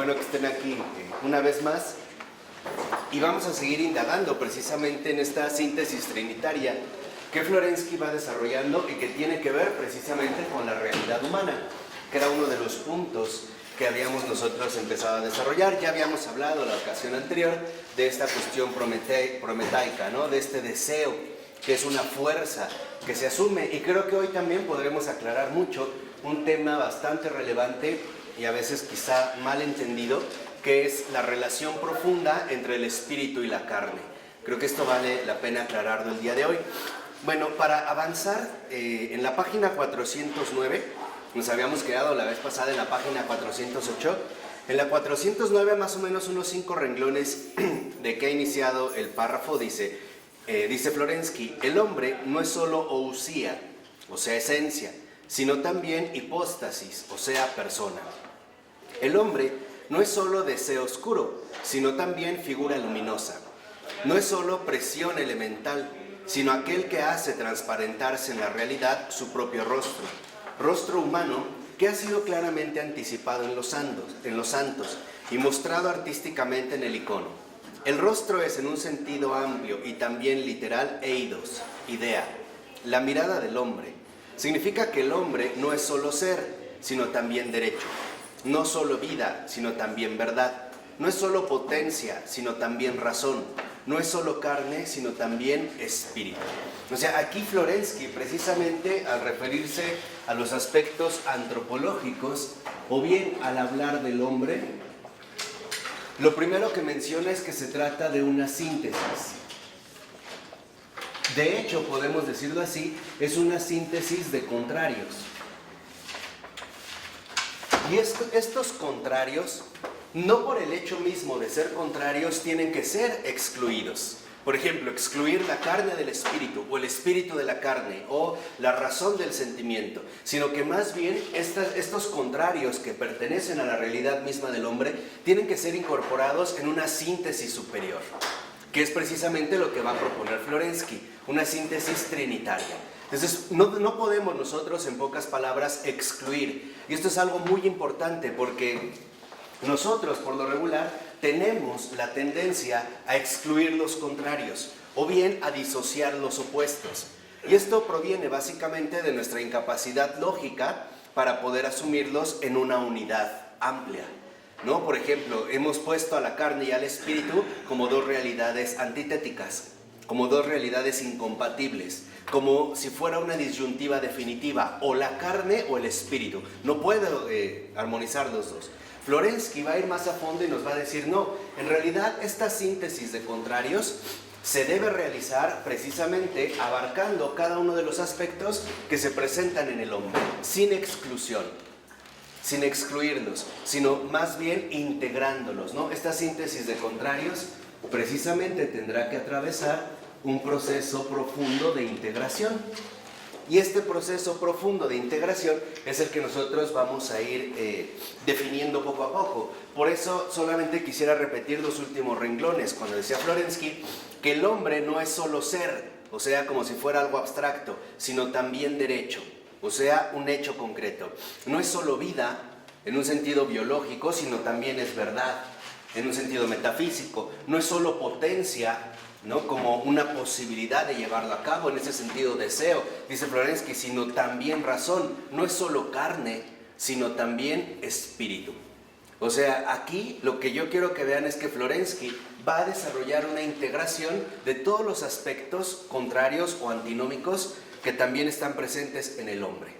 bueno que estén aquí una vez más. Y vamos a seguir indagando precisamente en esta síntesis trinitaria que Florensky va desarrollando y que tiene que ver precisamente con la realidad humana, que era uno de los puntos que habíamos nosotros empezado a desarrollar. Ya habíamos hablado la ocasión anterior de esta cuestión prometaica, ¿no? De este deseo, que es una fuerza que se asume. Y creo que hoy también podremos aclarar mucho un tema bastante relevante y a veces quizá mal entendido, que es la relación profunda entre el espíritu y la carne. Creo que esto vale la pena aclararlo el día de hoy. Bueno, para avanzar, en la página 409, nos habíamos quedado la vez pasada en la página 408, en la 409 más o menos unos 5 renglones de que ha iniciado el párrafo, dice Florensky: el hombre no es solo ousia, o sea esencia, sino también hipóstasis, o sea persona. El hombre no es solo deseo oscuro, sino también figura luminosa. No es solo presión elemental, sino aquel que hace transparentarse en la realidad su propio rostro. Rostro humano que ha sido claramente anticipado en los santos y mostrado artísticamente en el icono. El rostro es en un sentido amplio y también literal eidos, idea, la mirada del hombre. Significa que el hombre no es solo ser, sino también derecho. No solo vida, sino también verdad. No es solo potencia, sino también razón. No es solo carne, sino también espíritu. O sea, aquí Florensky, precisamente al referirse a los aspectos antropológicos, o bien al hablar del hombre, lo primero que menciona es que se trata de una síntesis. De hecho, podemos decirlo así, es una síntesis de contrarios. Y estos contrarios, no por el hecho mismo de ser contrarios, tienen que ser excluidos. Por ejemplo, excluir la carne del espíritu, o el espíritu de la carne, o la razón del sentimiento, sino que más bien estos contrarios que pertenecen a la realidad misma del hombre tienen que ser incorporados en una síntesis superior, que es precisamente lo que va a proponer Florensky, una síntesis trinitaria. Entonces, no podemos nosotros, en pocas palabras, excluir. Y esto es algo muy importante porque nosotros, por lo regular, tenemos la tendencia a excluir los contrarios o bien a disociar los opuestos. Y esto proviene básicamente de nuestra incapacidad lógica para poder asumirlos en una unidad amplia, ¿no? Por ejemplo, hemos puesto a la carne y al espíritu como dos realidades antitéticas, como dos realidades incompatibles, como si fuera una disyuntiva definitiva, o la carne o el espíritu. No puedo armonizar los dos. Florensky va a ir más a fondo y nos va a decir, no, en realidad esta síntesis de contrarios se debe realizar precisamente abarcando cada uno de los aspectos que se presentan en el hombre, sin exclusión, sin excluirlos, sino más bien integrándolos, ¿no? Esta síntesis de contrarios precisamente tendrá que atravesar un proceso profundo de integración. Y este proceso profundo de integración es el que nosotros vamos a ir definiendo poco a poco. Por eso solamente quisiera repetir los últimos renglones, cuando decía Florensky que el hombre no es solo ser, o sea, como si fuera algo abstracto, sino también derecho, o sea, un hecho concreto. No es solo vida, en un sentido biológico, sino también es verdad, en un sentido metafísico. No es solo potencia, ¿no? Como una posibilidad de llevarlo a cabo, en ese sentido deseo, dice Florensky, sino también razón. No es solo carne, sino también espíritu. O sea, aquí lo que yo quiero que vean es que Florensky va a desarrollar una integración de todos los aspectos contrarios o antinómicos que también están presentes en el hombre.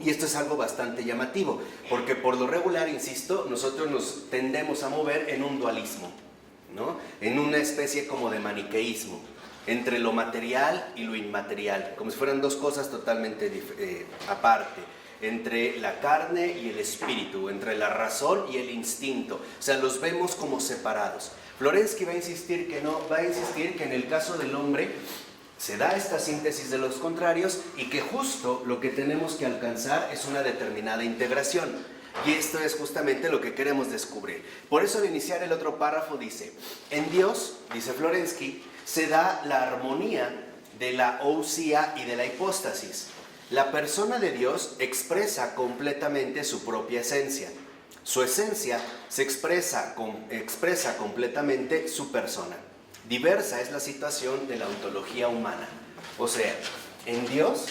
Y esto es algo bastante llamativo, porque por lo regular, insisto, nosotros nos tendemos a mover en un dualismo, ¿no? En una especie como de maniqueísmo entre lo material y lo inmaterial, como si fueran dos cosas totalmente aparte, entre la carne y el espíritu, entre la razón y el instinto. O sea, los vemos como separados. Florensky va a insistir que no, va a insistir que en el caso del hombre se da esta síntesis de los contrarios y que justo lo que tenemos que alcanzar es una determinada integración. Y esto es justamente lo que queremos descubrir. Por eso al iniciar el otro párrafo dice: en Dios, dice Florensky, se da la armonía de la ousia y de la hipóstasis. La persona de Dios expresa completamente su propia esencia. Su esencia se expresa completamente su persona. Diversa es la situación de la ontología humana. O sea, en Dios,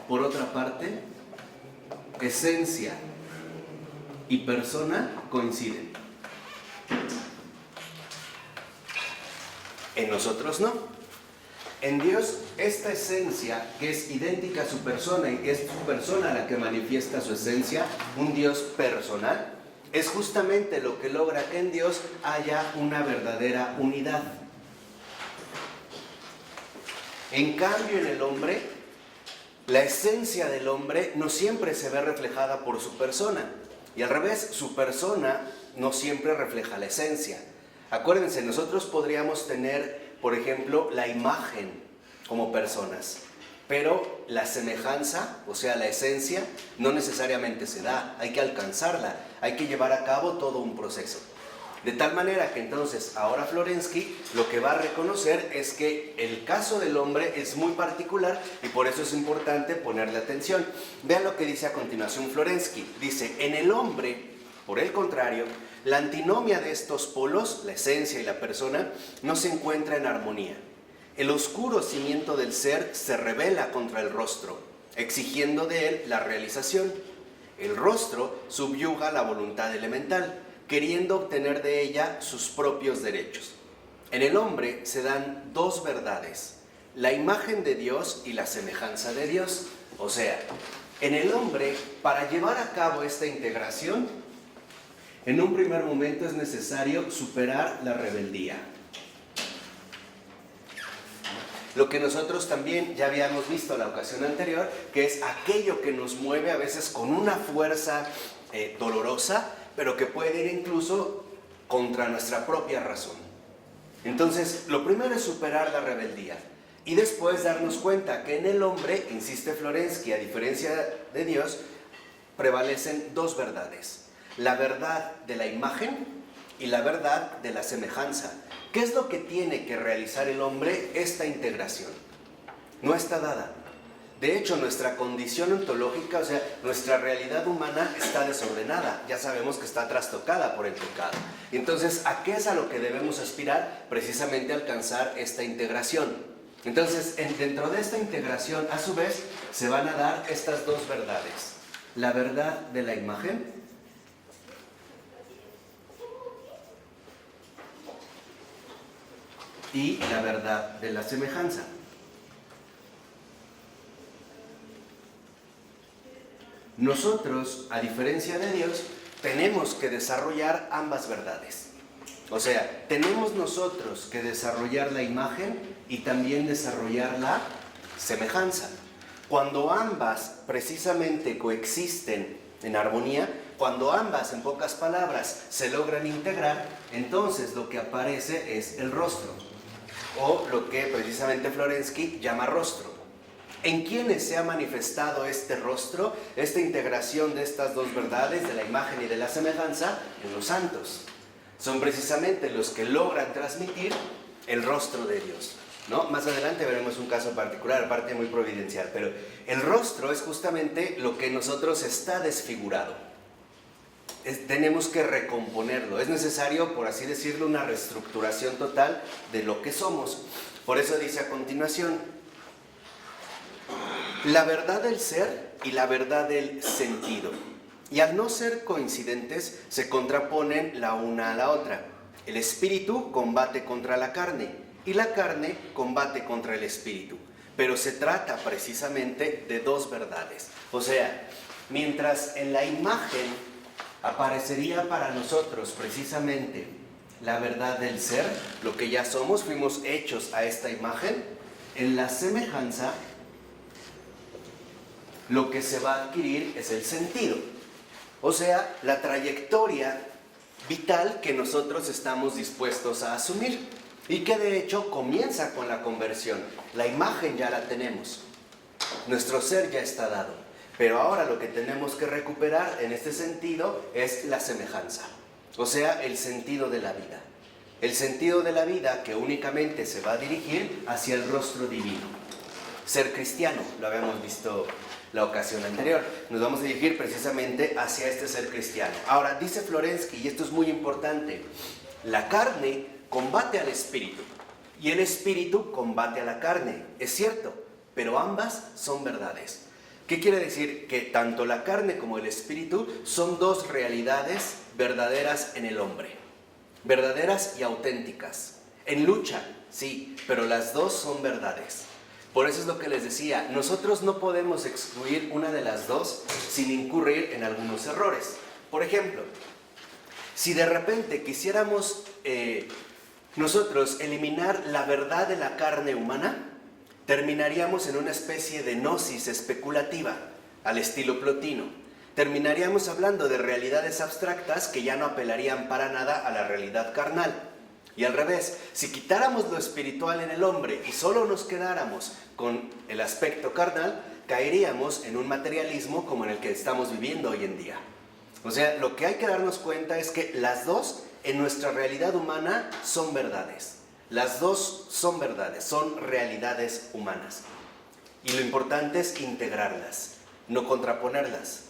por otra parte, esencia y persona coinciden. En nosotros no. En Dios, esta esencia, que es idéntica a su persona y que es su persona la que manifiesta su esencia, un Dios personal, es justamente lo que logra que en Dios haya una verdadera unidad. En cambio, en el hombre, la esencia del hombre no siempre se ve reflejada por su persona. Y al revés, su persona no siempre refleja la esencia. Acuérdense, nosotros podríamos tener, por ejemplo, la imagen como personas, pero la semejanza, o sea, la esencia, no necesariamente se da. Hay que alcanzarla, hay que llevar a cabo todo un proceso. De tal manera que entonces ahora Florensky lo que va a reconocer es que el caso del hombre es muy particular y por eso es importante ponerle atención. Vean lo que dice a continuación Florensky. Dice, en el hombre, por el contrario, la antinomia de estos polos, la esencia y la persona, no se encuentra en armonía. El oscuro cimiento del ser se rebela contra el rostro, exigiendo de él la realización. El rostro subyuga la voluntad elemental, queriendo obtener de ella sus propios derechos. En el hombre se dan dos verdades, la imagen de Dios y la semejanza de Dios. O sea, en el hombre, para llevar a cabo esta integración, en un primer momento es necesario superar la rebeldía. Lo que nosotros también ya habíamos visto la ocasión anterior, que es aquello que nos mueve a veces con una fuerza dolorosa, pero que puede ir incluso contra nuestra propia razón. Entonces, lo primero es superar la rebeldía y después darnos cuenta que en el hombre, insiste Florensky, a diferencia de Dios, prevalecen dos verdades: la verdad de la imagen y la verdad de la semejanza. ¿Qué es lo que tiene que realizar el hombre? Esta integración no está dada. De hecho, nuestra condición ontológica, o sea, nuestra realidad humana está desordenada. Ya sabemos que está trastocada por el pecado. Entonces, ¿a qué es a lo que debemos aspirar? Precisamente a alcanzar esta integración. Entonces, dentro de esta integración, a su vez, se van a dar estas dos verdades. La verdad de la imagen y la verdad de la semejanza. Nosotros, a diferencia de Dios, tenemos que desarrollar ambas verdades. O sea, tenemos nosotros que desarrollar la imagen y también desarrollar la semejanza. Cuando ambas precisamente coexisten en armonía, cuando ambas, en pocas palabras, se logran integrar, entonces lo que aparece es el rostro, o lo que precisamente Florensky llama rostro. ¿En quiénes se ha manifestado este rostro, esta integración de estas dos verdades, de la imagen y de la semejanza? En los santos. Son precisamente los que logran transmitir el rostro de Dios, ¿no? Más adelante veremos un caso particular, aparte muy providencial, pero el rostro es justamente lo que en nosotros está desfigurado. Tenemos que recomponerlo. Es necesario, por así decirlo, una reestructuración total de lo que somos. Por eso dice a continuación: la verdad del ser y la verdad del sentido. Y al no ser coincidentes, se contraponen la una a la otra. El espíritu combate contra la carne y la carne combate contra el espíritu. Pero se trata precisamente de dos verdades. O sea, mientras en la imagen aparecería para nosotros precisamente la verdad del ser, lo que ya somos, fuimos hechos a esta imagen, en la semejanza lo que se va a adquirir es el sentido, o sea, la trayectoria vital que nosotros estamos dispuestos a asumir y que de hecho comienza con la conversión. La imagen ya la tenemos, nuestro ser ya está dado, pero ahora lo que tenemos que recuperar en este sentido es la semejanza, o sea, el sentido de la vida. El sentido de la vida que únicamente se va a dirigir hacia el rostro divino. Ser cristiano, lo habíamos visto la ocasión anterior. Nos vamos a dirigir precisamente hacia este ser cristiano. Ahora, dice Florensky, y esto es muy importante, la carne combate al espíritu y el espíritu combate a la carne. Es cierto, pero ambas son verdades. ¿Qué quiere decir? Que tanto la carne como el espíritu son dos realidades verdaderas en el hombre. Verdaderas y auténticas. En lucha, sí, pero las dos son verdades. Por eso es lo que les decía, nosotros no podemos excluir una de las dos sin incurrir en algunos errores. Por ejemplo, si de repente quisiéramos nosotros eliminar la verdad de la carne humana, terminaríamos en una especie de gnosis especulativa, al estilo Plotino. Terminaríamos hablando de realidades abstractas que ya no apelarían para nada a la realidad carnal. Y al revés, si quitáramos lo espiritual en el hombre y solo nos quedáramos con el aspecto carnal, caeríamos en un materialismo como en el que estamos viviendo hoy en día. O sea, lo que hay que darnos cuenta es que las dos en nuestra realidad humana son verdades. Las dos son verdades, son realidades humanas. Y lo importante es integrarlas, no contraponerlas.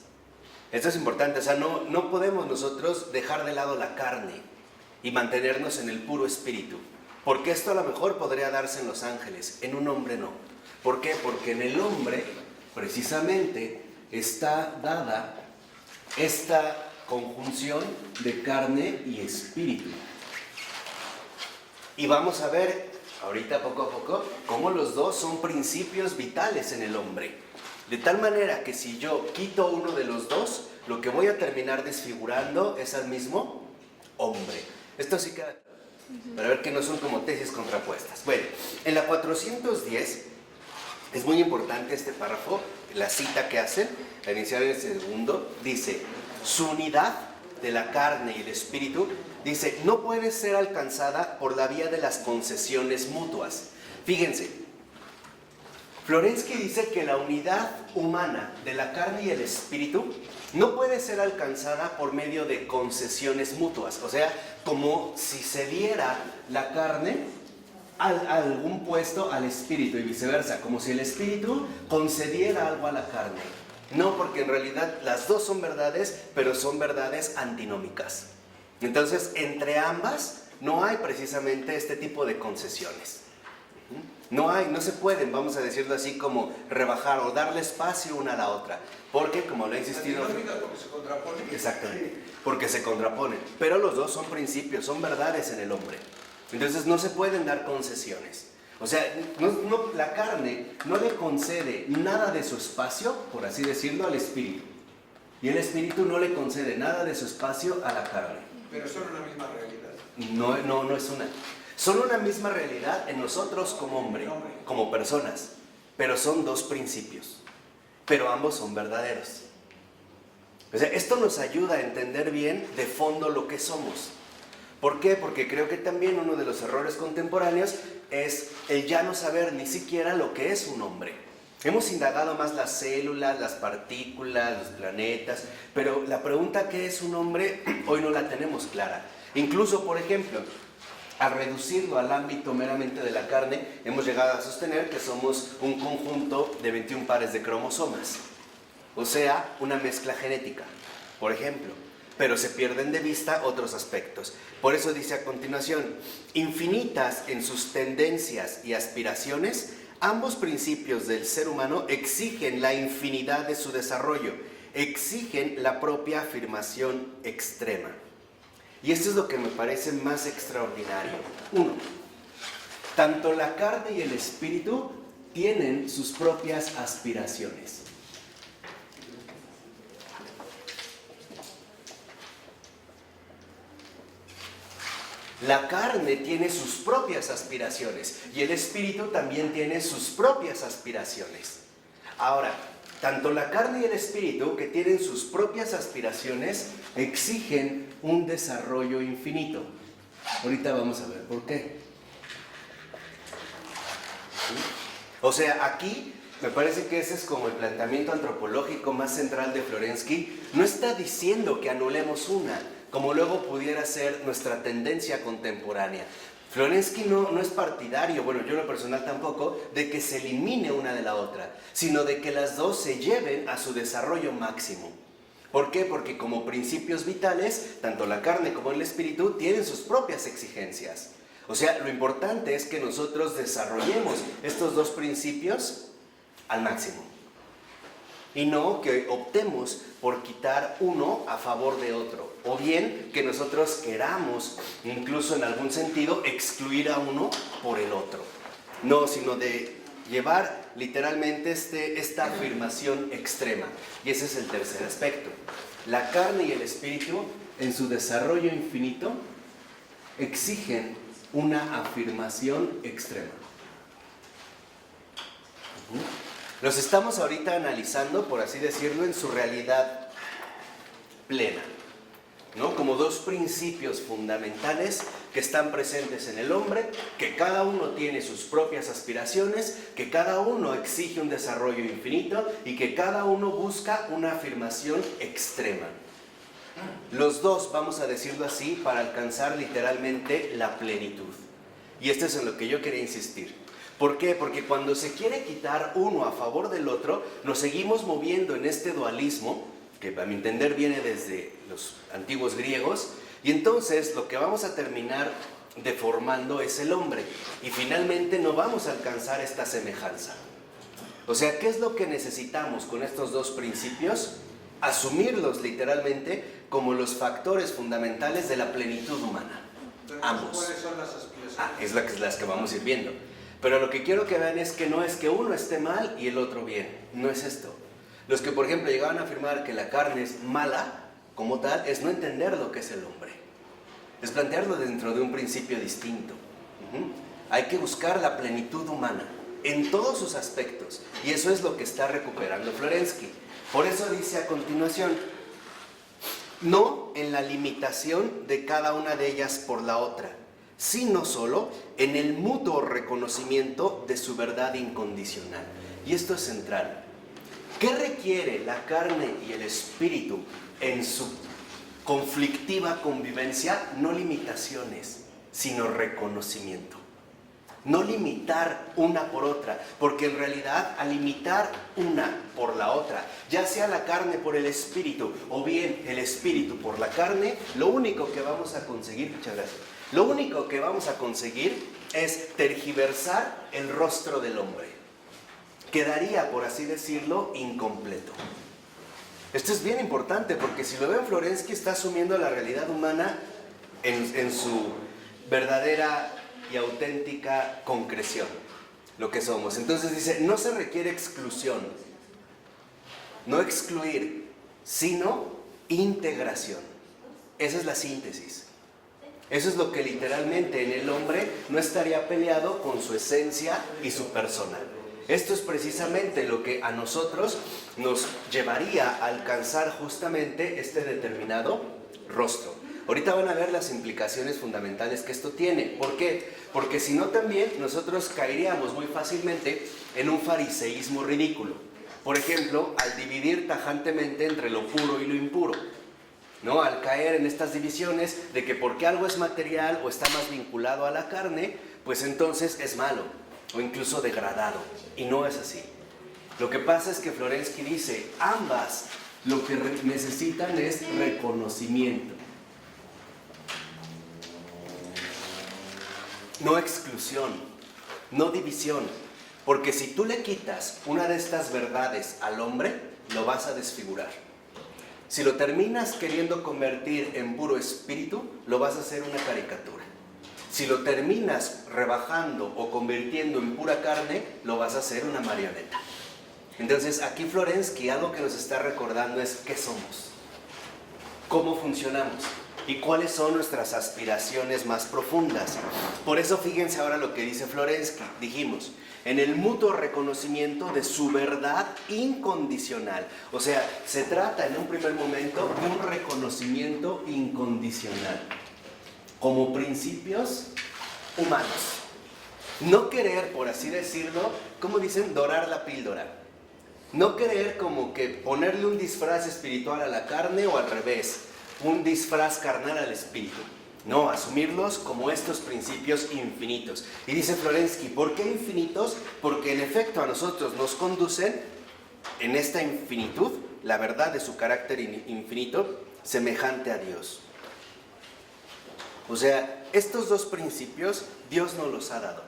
Esto es importante, o sea, no podemos nosotros dejar de lado la carne y mantenernos en el puro espíritu. Porque esto a lo mejor podría darse en los ángeles, en un hombre no. ¿Por qué? Porque en el hombre, precisamente, está dada esta conjunción de carne y espíritu. Y vamos a ver, ahorita poco a poco, cómo los dos son principios vitales en el hombre. De tal manera que si yo quito uno de los dos, lo que voy a terminar desfigurando es al mismo hombre. Esto sí queda para ver que no son como tesis contrapuestas. Bueno, en la 410 es muy importante este párrafo, la cita que hacen, la inicial en el segundo, dice, su unidad de la carne y el espíritu, dice, no puede ser alcanzada por la vía de las concesiones mutuas. Fíjense, Florensky dice que la unidad humana de la carne y el espíritu no puede ser alcanzada por medio de concesiones mutuas. O sea, como si se diera la carne a algún puesto al espíritu y viceversa, como si el espíritu concediera algo a la carne. No, porque en realidad las dos son verdades, pero son verdades antinómicas. Entonces, entre ambas no hay precisamente este tipo de concesiones. No se pueden, vamos a decirlo así, como rebajar o darle espacio una a la otra. Porque, como lo he insistido... Porque se contraponen. Exactamente, porque se contraponen. Pero los dos son principios, son verdades en el hombre. Entonces no se pueden dar concesiones. O sea, la carne no le concede nada de su espacio, por así decirlo, al espíritu. Y el espíritu no le concede nada de su espacio a la carne. Pero son una misma realidad. No es una. Son una misma realidad en nosotros como hombre, como personas. Pero son dos principios. Pero ambos son verdaderos. O sea, esto nos ayuda a entender bien de fondo lo que somos. ¿Por qué? Porque creo que también uno de los errores contemporáneos es el ya no saber ni siquiera lo que es un hombre. Hemos indagado más las células, las partículas, los planetas, pero la pregunta ¿qué es un hombre? Hoy no la tenemos clara. Incluso, por ejemplo, al reducirlo al ámbito meramente de la carne, hemos llegado a sostener que somos un conjunto de 21 pares de cromosomas. O sea, una mezcla genética, por ejemplo. Pero se pierden de vista otros aspectos. Por eso dice a continuación, infinitas en sus tendencias y aspiraciones, ambos principios del ser humano exigen la infinidad de su desarrollo, exigen la propia afirmación extrema. Y esto es lo que me parece más extraordinario. 1. Tanto la carne y el espíritu tienen sus propias aspiraciones. La carne tiene sus propias aspiraciones y el espíritu también tiene sus propias aspiraciones. Ahora, tanto la carne y el espíritu, que tienen sus propias aspiraciones, exigen un desarrollo infinito. Ahorita vamos a ver por qué. O sea, aquí me parece que ese es como el planteamiento antropológico más central de Florensky. No está diciendo que anulemos una, como luego pudiera ser nuestra tendencia contemporánea. Florensky no es partidario, bueno, yo en lo personal tampoco, de que se elimine una de la otra, sino de que las dos se lleven a su desarrollo máximo. ¿Por qué? Porque como principios vitales, tanto la carne como el espíritu tienen sus propias exigencias. O sea, lo importante es que nosotros desarrollemos estos dos principios al máximo. Y no que optemos por quitar uno a favor de otro. O bien que nosotros queramos, incluso en algún sentido, excluir a uno por el otro. No, sino de llevar literalmente esta afirmación extrema. Y ese es el tercer aspecto. La carne y el espíritu, en su desarrollo infinito, exigen una afirmación extrema. Los estamos ahorita analizando, por así decirlo, en su realidad plena, ¿no? Como dos principios fundamentales que están presentes en el hombre, que cada uno tiene sus propias aspiraciones, que cada uno exige un desarrollo infinito y que cada uno busca una afirmación extrema. Los dos, vamos a decirlo así, para alcanzar literalmente la plenitud. Y esto es en lo que yo quería insistir. ¿Por qué? Porque cuando se quiere quitar uno a favor del otro, nos seguimos moviendo en este dualismo, que a mi entender viene desde los antiguos griegos, y entonces lo que vamos a terminar deformando es el hombre, y finalmente no vamos a alcanzar esta semejanza. O sea, ¿qué es lo que necesitamos con estos dos principios? Asumirlos literalmente como los factores fundamentales de la plenitud humana. Ambos. ¿Cuáles son las aspiraciones? Es las que vamos a ir viendo. Pero lo que quiero que vean es que no es que uno esté mal y el otro bien. No es esto. Los que, por ejemplo, llegaban a afirmar que la carne es mala, como tal, es no entender lo que es el hombre. Es plantearlo dentro de un principio distinto. Hay que buscar la plenitud humana en todos sus aspectos. Y eso es lo que está recuperando Florensky. Por eso dice a continuación, no en la limitación de cada una de ellas por la otra, sino solo en el mutuo reconocimiento de su verdad incondicional. Y esto es central. ¿Qué requiere la carne y el espíritu en su conflictiva convivencia? No limitaciones, sino reconocimiento. No limitar una por otra, porque en realidad al limitar una por la otra, ya sea la carne por el espíritu o bien el espíritu por la carne, lo único que vamos a conseguir, muchas gracias, lo único que vamos a conseguir es tergiversar el rostro del hombre. Quedaría, por así decirlo, incompleto. Esto es bien importante porque si lo ven, Florensky está asumiendo la realidad humana en su verdadera y auténtica concreción, lo que somos. Entonces dice, no se requiere exclusión, no excluir, sino integración. Esa es la síntesis. Eso es lo que literalmente en el hombre no estaría peleado con su esencia y su persona. Esto es precisamente lo que a nosotros nos llevaría a alcanzar justamente este determinado rostro. Ahorita van a ver las implicaciones fundamentales que esto tiene. ¿Por qué? Porque si no también nosotros caeríamos muy fácilmente en un fariseísmo ridículo. Por ejemplo, al dividir tajantemente entre lo puro y lo impuro, ¿no? Al caer en estas divisiones de que porque algo es material o está más vinculado a la carne, pues entonces es malo o incluso degradado. Y no es así. Lo que pasa es que Florensky dice, ambas lo que necesitan es reconocimiento. No exclusión, no división, porque si tú le quitas una de estas verdades al hombre, lo vas a desfigurar. Si lo terminas queriendo convertir en puro espíritu, lo vas a hacer una caricatura. Si lo terminas rebajando o convirtiendo en pura carne, lo vas a hacer una marioneta. Entonces aquí Florensky algo que nos está recordando es qué somos, cómo funcionamos y cuáles son nuestras aspiraciones más profundas. Por eso fíjense ahora lo que dice Florensky. Dijimos, en el mutuo reconocimiento de su verdad incondicional. O sea, se trata en un primer momento de un reconocimiento incondicional como principios humanos. No querer, por así decirlo, como dicen, dorar la píldora. No querer como que ponerle un disfraz espiritual a la carne o al revés, un disfraz carnal al espíritu. No, asumirlos como estos principios infinitos. Y dice Florensky, ¿por qué infinitos? Porque en efecto a nosotros nos conducen en esta infinitud, la verdad de su carácter infinito, semejante a Dios. O sea, estos dos principios Dios nos los ha dado.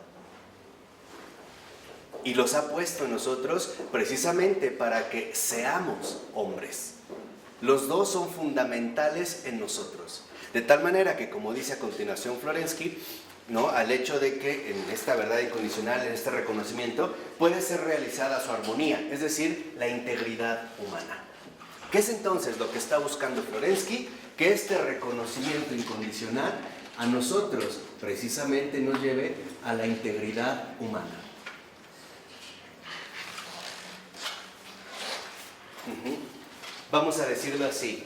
Y los ha puesto en nosotros precisamente para que seamos hombres. Los dos son fundamentales en nosotros. De tal manera que, como dice a continuación Florensky, ¿no?, al hecho de que en esta verdad incondicional, en este reconocimiento, puede ser realizada su armonía, es decir, la integridad humana. ¿Qué es entonces lo que está buscando Florensky? Que este reconocimiento incondicional a nosotros precisamente nos lleve a la integridad humana. Vamos a decirlo así.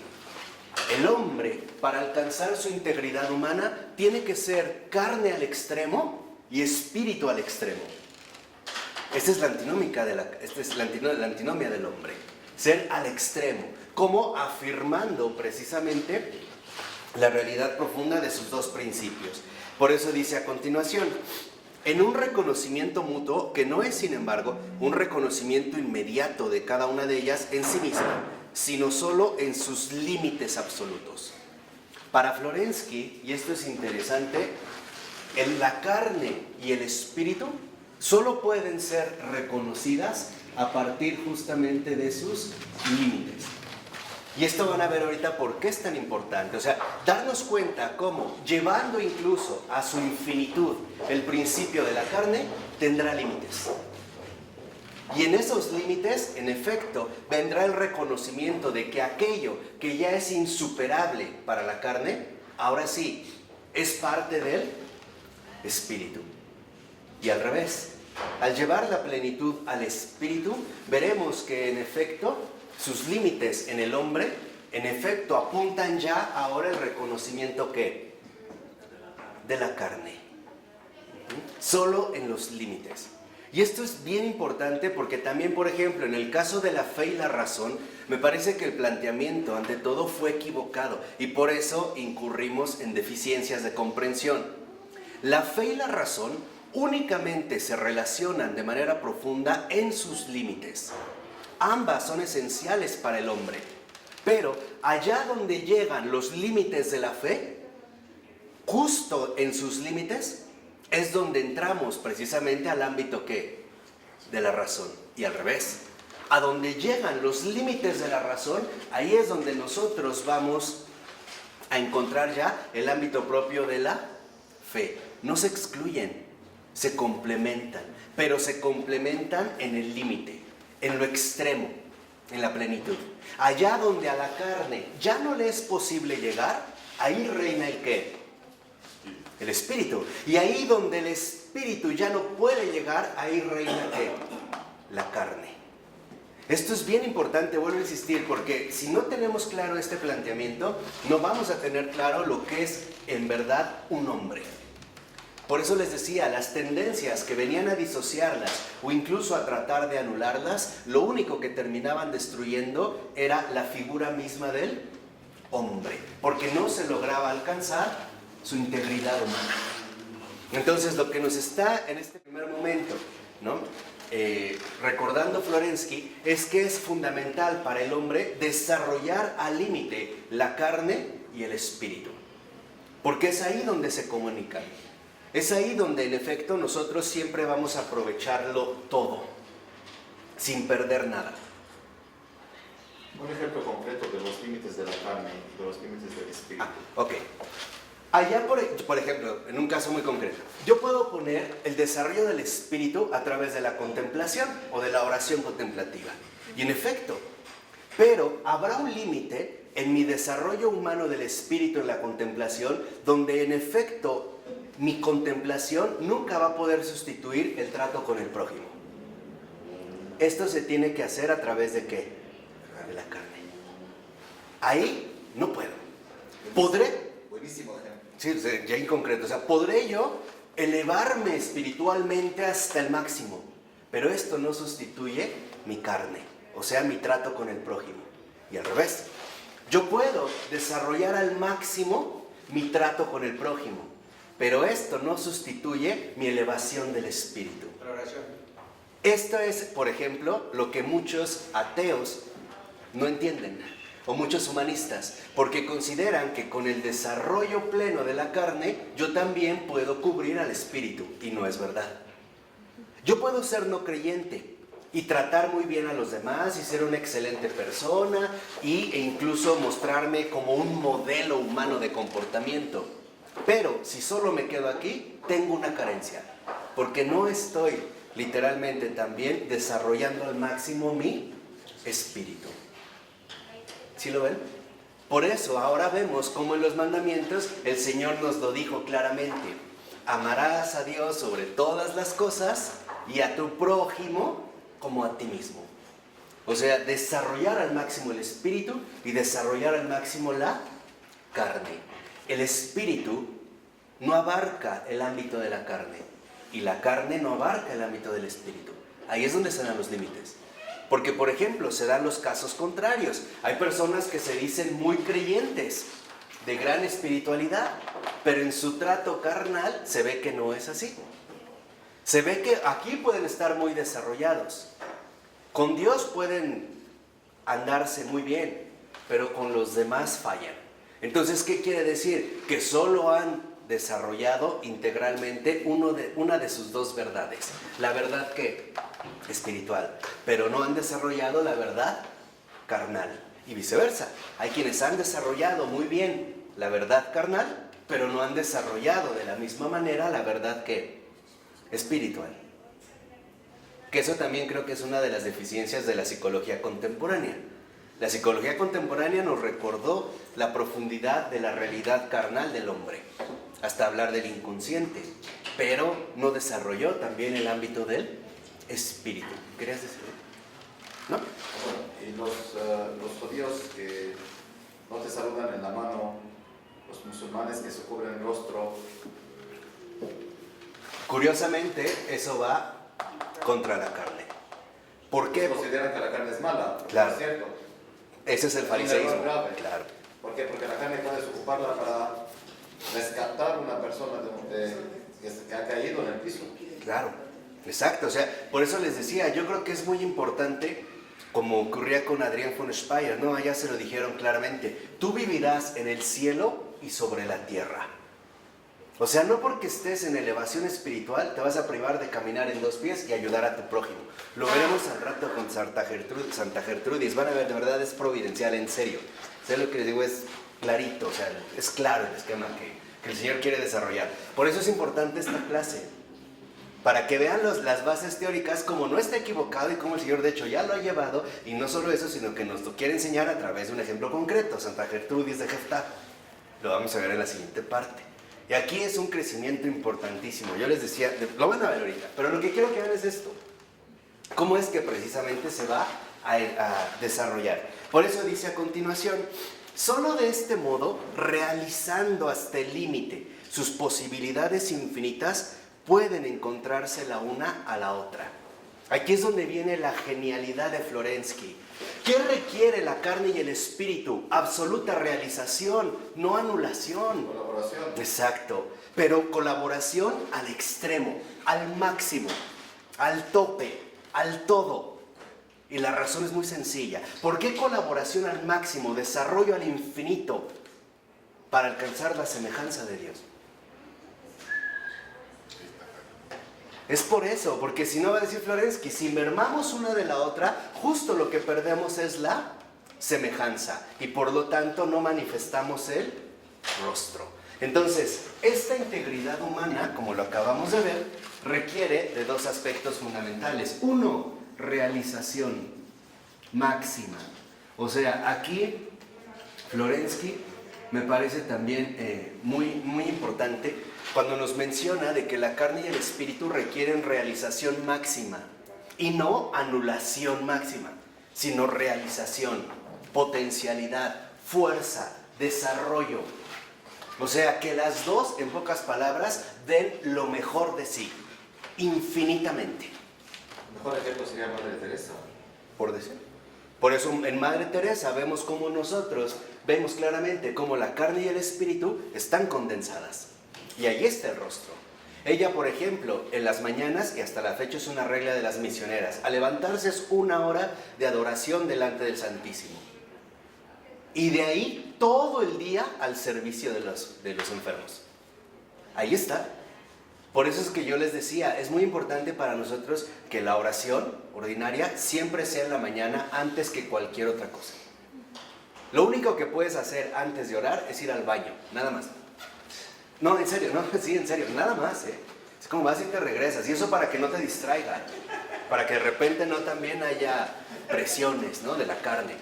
El hombre, para alcanzar su integridad humana, tiene que ser carne al extremo y espíritu al extremo. Esta es la antinomia del hombre. Ser al extremo, como afirmando precisamente la realidad profunda de sus dos principios. Por eso dice a continuación, en un reconocimiento mutuo que no es, sin embargo, un reconocimiento inmediato de cada una de ellas en sí misma, sino solo en sus límites absolutos. Para Florensky, y esto es interesante, la carne y el espíritu solo pueden ser reconocidas a partir justamente de sus límites. Y esto van a ver ahorita por qué es tan importante. O sea, darnos cuenta cómo, llevando incluso a su infinitud el principio de la carne, tendrá límites. Y en esos límites, en efecto, vendrá el reconocimiento de que aquello que ya es insuperable para la carne, ahora sí, es parte del espíritu. Y al revés, al llevar la plenitud al espíritu, veremos que en efecto, sus límites en el hombre, en efecto, apuntan ya ahora el reconocimiento ¿qué? De la carne. Solo en los límites. Y esto es bien importante porque también, por ejemplo, en el caso de la fe y la razón, me parece que el planteamiento, ante todo, fue equivocado y por eso incurrimos en deficiencias de comprensión. La fe y la razón únicamente se relacionan de manera profunda en sus límites. Ambas son esenciales para el hombre, pero allá donde llegan los límites de la fe, justo en sus límites, es donde entramos precisamente al ámbito ¿qué? De la razón. Y al revés, a donde llegan los límites de la razón, ahí es donde nosotros vamos a encontrar ya el ámbito propio de la fe. No se excluyen, se complementan, pero se complementan en el límite, en lo extremo, en la plenitud. Allá donde a la carne ya no le es posible llegar, ahí reina el ¿qué? El espíritu. Y ahí donde el espíritu ya no puede llegar, ahí reina ¿qué? La carne. Esto es bien importante, vuelvo a insistir, porque si no tenemos claro este planteamiento, no vamos a tener claro lo que es en verdad un hombre. Por eso les decía, las tendencias que venían a disociarlas o incluso a tratar de anularlas, lo único que terminaban destruyendo era la figura misma del hombre, porque no se lograba alcanzar su integridad humana. Entonces, lo que nos está en este primer momento, ¿no? Recordando Florensky, es que es fundamental para el hombre desarrollar al límite la carne y el espíritu, porque es ahí donde se comunican. Es ahí donde en efecto nosotros siempre vamos a aprovecharlo todo, sin perder nada. Un ejemplo concreto de los límites de la carne y de los límites del espíritu. Ok. Allá, por ejemplo, en un caso muy concreto, yo puedo poner el desarrollo del espíritu a través de la contemplación o de la oración contemplativa. Y en efecto, pero habrá un límite en mi desarrollo humano del espíritu en la contemplación, donde en efecto mi contemplación nunca va a poder sustituir el trato con el prójimo. Esto se tiene que hacer a través de ¿qué? De la carne. Ahí no puedo. ¿Podré? Buenísimo ejemplo. Sí, ya en concreto. O sea, podré yo elevarme espiritualmente hasta el máximo, pero esto no sustituye mi carne, o sea, mi trato con el prójimo. Y al revés. Yo puedo desarrollar al máximo mi trato con el prójimo. Pero esto no sustituye mi elevación del espíritu. La oración. Esto es, por ejemplo, lo que muchos ateos no entienden, o muchos humanistas, porque consideran que con el desarrollo pleno de la carne, yo también puedo cubrir al espíritu, y no es verdad. Yo puedo ser no creyente y tratar muy bien a los demás y ser una excelente persona e incluso mostrarme como un modelo humano de comportamiento. Pero si solo me quedo aquí, tengo una carencia, porque no estoy literalmente también desarrollando al máximo mi espíritu. ¿Sí lo ven? Por eso ahora vemos cómo en los mandamientos el Señor nos lo dijo claramente. Amarás a Dios sobre todas las cosas y a tu prójimo como a ti mismo. O sea, desarrollar al máximo el espíritu y desarrollar al máximo la carne. El espíritu no abarca el ámbito de la carne y la carne no abarca el ámbito del espíritu. Ahí es donde se dan los límites. Porque, por ejemplo, se dan los casos contrarios. Hay personas que se dicen muy creyentes, de gran espiritualidad, pero en su trato carnal se ve que no es así. Se ve que aquí pueden estar muy desarrollados. Con Dios pueden andarse muy bien, pero con los demás fallan. Entonces, ¿qué quiere decir? Que solo han desarrollado integralmente una de sus dos verdades. La verdad que espiritual, pero no han desarrollado la verdad carnal. Y viceversa. Hay quienes han desarrollado muy bien la verdad carnal, pero no han desarrollado de la misma manera la verdad que espiritual. Que eso también creo que es una de las deficiencias de la psicología contemporánea. La psicología contemporánea nos recordó la profundidad de la realidad carnal del hombre, hasta hablar del inconsciente, pero no desarrolló también el ámbito del espíritu. ¿Querías decir? ¿No? Y los judíos que no te saludan en la mano, los musulmanes que se cubren el rostro. Curiosamente, eso va contra la carne. ¿Por qué? Consideran que la carne es mala. Claro. ¿Es cierto? Ese es el un fariseísmo. error grave. Claro. ¿Por qué? Porque la carne puedes ocuparla para rescatar a una persona que ha caído en el piso. Claro, exacto. O sea, por eso les decía, yo creo que es muy importante, como ocurría con Adrián von Speyer, ¿no? Allá se lo dijeron claramente, tú vivirás en el cielo y sobre la tierra. O sea, no porque estés en elevación espiritual te vas a privar de caminar en dos pies y ayudar a tu prójimo. Lo veremos al rato con Santa Gertrudis. Van a ver, de verdad es providencial, en serio. O sea, lo que les digo es clarito, o sea, es claro el esquema que el Señor quiere desarrollar. Por eso es importante esta clase, para que vean las bases teóricas, como no está equivocado y como el Señor de hecho ya lo ha llevado, y no solo eso, sino que nos lo quiere enseñar a través de un ejemplo concreto, Santa Gertrudis de Jeftá. Lo vamos a ver en la siguiente parte. Y aquí es un crecimiento importantísimo. Yo les decía, lo van a ver ahorita, pero lo que quiero que vean es esto. ¿Cómo es que precisamente se va a desarrollar? Por eso dice a continuación, solo de este modo, realizando hasta el límite sus posibilidades infinitas, pueden encontrarse la una a la otra. Aquí es donde viene la genialidad de Florensky. ¿Qué requiere la carne y el espíritu? Absoluta realización, no anulación. Colaboración. Exacto, pero colaboración al extremo, al máximo, al tope, al todo. Y la razón es muy sencilla. ¿Por qué colaboración al máximo, desarrollo al infinito para alcanzar la semejanza de Dios? Es por eso, porque si no va a decir Florensky, si mermamos una de la otra, justo lo que perdemos es la semejanza y por lo tanto no manifestamos el rostro. Entonces, esta integridad humana, como lo acabamos de ver, requiere de dos aspectos fundamentales. Uno, realización máxima. O sea, aquí Florensky me parece también muy importante cuando nos menciona de que la carne y el espíritu requieren realización máxima y no anulación máxima, sino realización, potencialidad, fuerza, desarrollo. O sea, que las dos, en pocas palabras, den lo mejor de sí, infinitamente. El mejor ejemplo sería Madre Teresa. Por decir. Por eso en Madre Teresa vemos cómo nosotros vemos claramente cómo la carne y el espíritu están condensadas. Y ahí está el rostro. Ella, por ejemplo, en las mañanas, y hasta la fecha es una regla de las misioneras, al levantarse es 1 hora de adoración delante del Santísimo. Y de ahí todo el día al servicio de los enfermos. Ahí está. Por eso es que yo les decía, es muy importante para nosotros que la oración ordinaria siempre sea en la mañana antes que cualquier otra cosa. Lo único que puedes hacer antes de orar es ir al baño, nada más. No, en serio, no, sí, en serio, nada más, Es como vas y te regresas, y eso para que no te distraiga, para que de repente no también haya presiones, ¿no?, de la carne.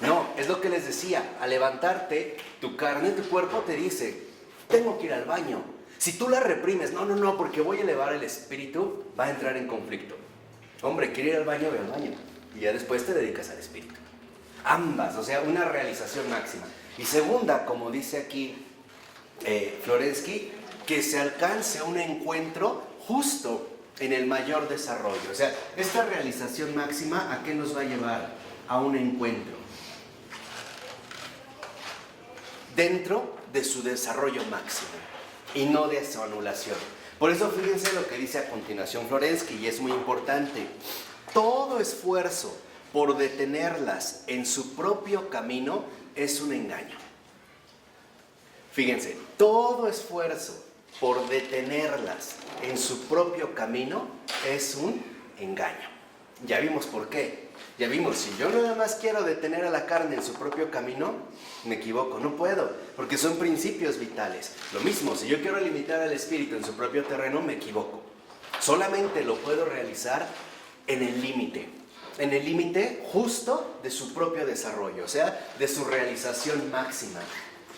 No, es lo que les decía, al levantarte, tu carne, tu cuerpo te dice, tengo que ir al baño. Si tú la reprimes, no, porque voy a elevar el espíritu, va a entrar en conflicto. Hombre, quiere ir al baño, ve al baño. Y ya después te dedicas al espíritu. Ambas, o sea, una realización máxima. Y segunda, como dice aquí Florensky, que se alcance un encuentro justo en el mayor desarrollo. O sea, esta realización máxima, ¿a qué nos va a llevar? A un encuentro. Dentro de su desarrollo máximo y no de su anulación. Por eso fíjense lo que dice a continuación Florensky, y es muy importante. Todo esfuerzo por detenerlas en su propio camino es un engaño. Fíjense, todo esfuerzo por detenerlas en su propio camino es un engaño. Ya vimos por qué. Ya vimos, si yo nada más quiero detener a la carne en su propio camino, me equivoco, no puedo, porque son principios vitales. Lo mismo, si yo quiero limitar al espíritu en su propio terreno, me equivoco. Solamente lo puedo realizar en el límite justo de su propio desarrollo, o sea, de su realización máxima.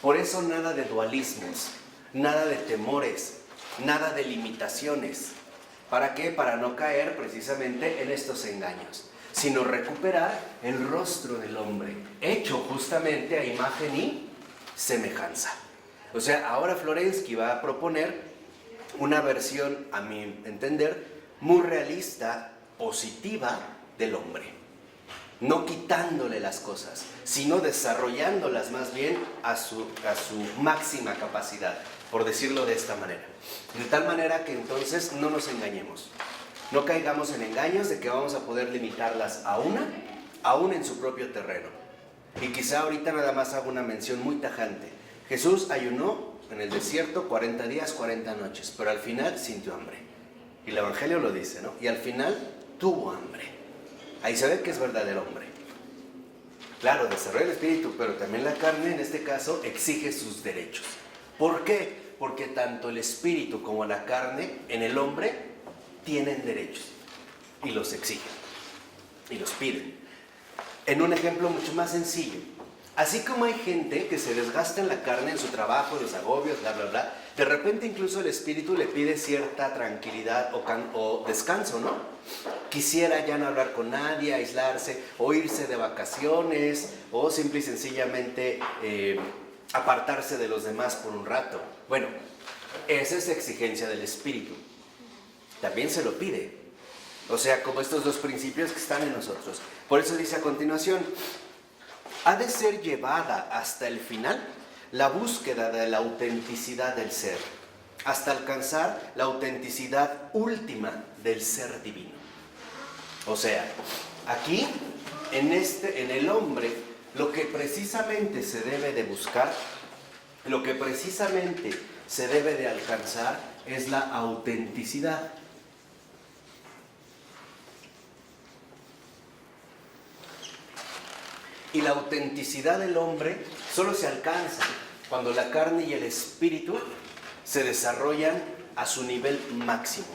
Por eso nada de dualismos, nada de temores, nada de limitaciones. ¿Para qué? Para no caer precisamente en estos engaños, sino recuperar el rostro del hombre, hecho justamente a imagen y semejanza. O sea, ahora Florensky va a proponer una versión, a mi entender, muy realista, positiva del hombre. No quitándole las cosas, sino desarrollándolas más bien a su máxima capacidad, por decirlo de esta manera. De tal manera que entonces no nos engañemos. No caigamos en engaños de que vamos a poder limitarlas aún en su propio terreno. Y quizá ahorita nada más hago una mención muy tajante. Jesús ayunó en el desierto 40 días, 40 noches, pero al final sintió hambre. Y el Evangelio lo dice, ¿no? Y al final tuvo hambre. Ahí se ve que es verdadero hombre. Claro, desarrolla el espíritu, pero también la carne, en este caso, exige sus derechos. ¿Por qué? Porque tanto el espíritu como la carne en el hombre tienen derechos y los exigen y los piden. En un ejemplo mucho más sencillo, así como hay gente que se desgasta en la carne en su trabajo, los agobios, bla, bla, bla, de repente incluso el espíritu le pide cierta tranquilidad o descanso, ¿no? Quisiera ya no hablar con nadie, aislarse, o irse de vacaciones, o simple y sencillamente apartarse de los demás por un rato. Bueno, esa es exigencia del espíritu. También se lo pide. O sea, como estos dos principios que están en nosotros. Por eso dice a continuación, ha de ser llevada hasta el final la búsqueda de la autenticidad del ser, hasta alcanzar la autenticidad última del ser divino. O sea, aquí, en el hombre, lo que precisamente se debe de buscar, lo que precisamente se debe de alcanzar es la autenticidad. Y la autenticidad del hombre solo se alcanza cuando la carne y el espíritu se desarrollan a su nivel máximo,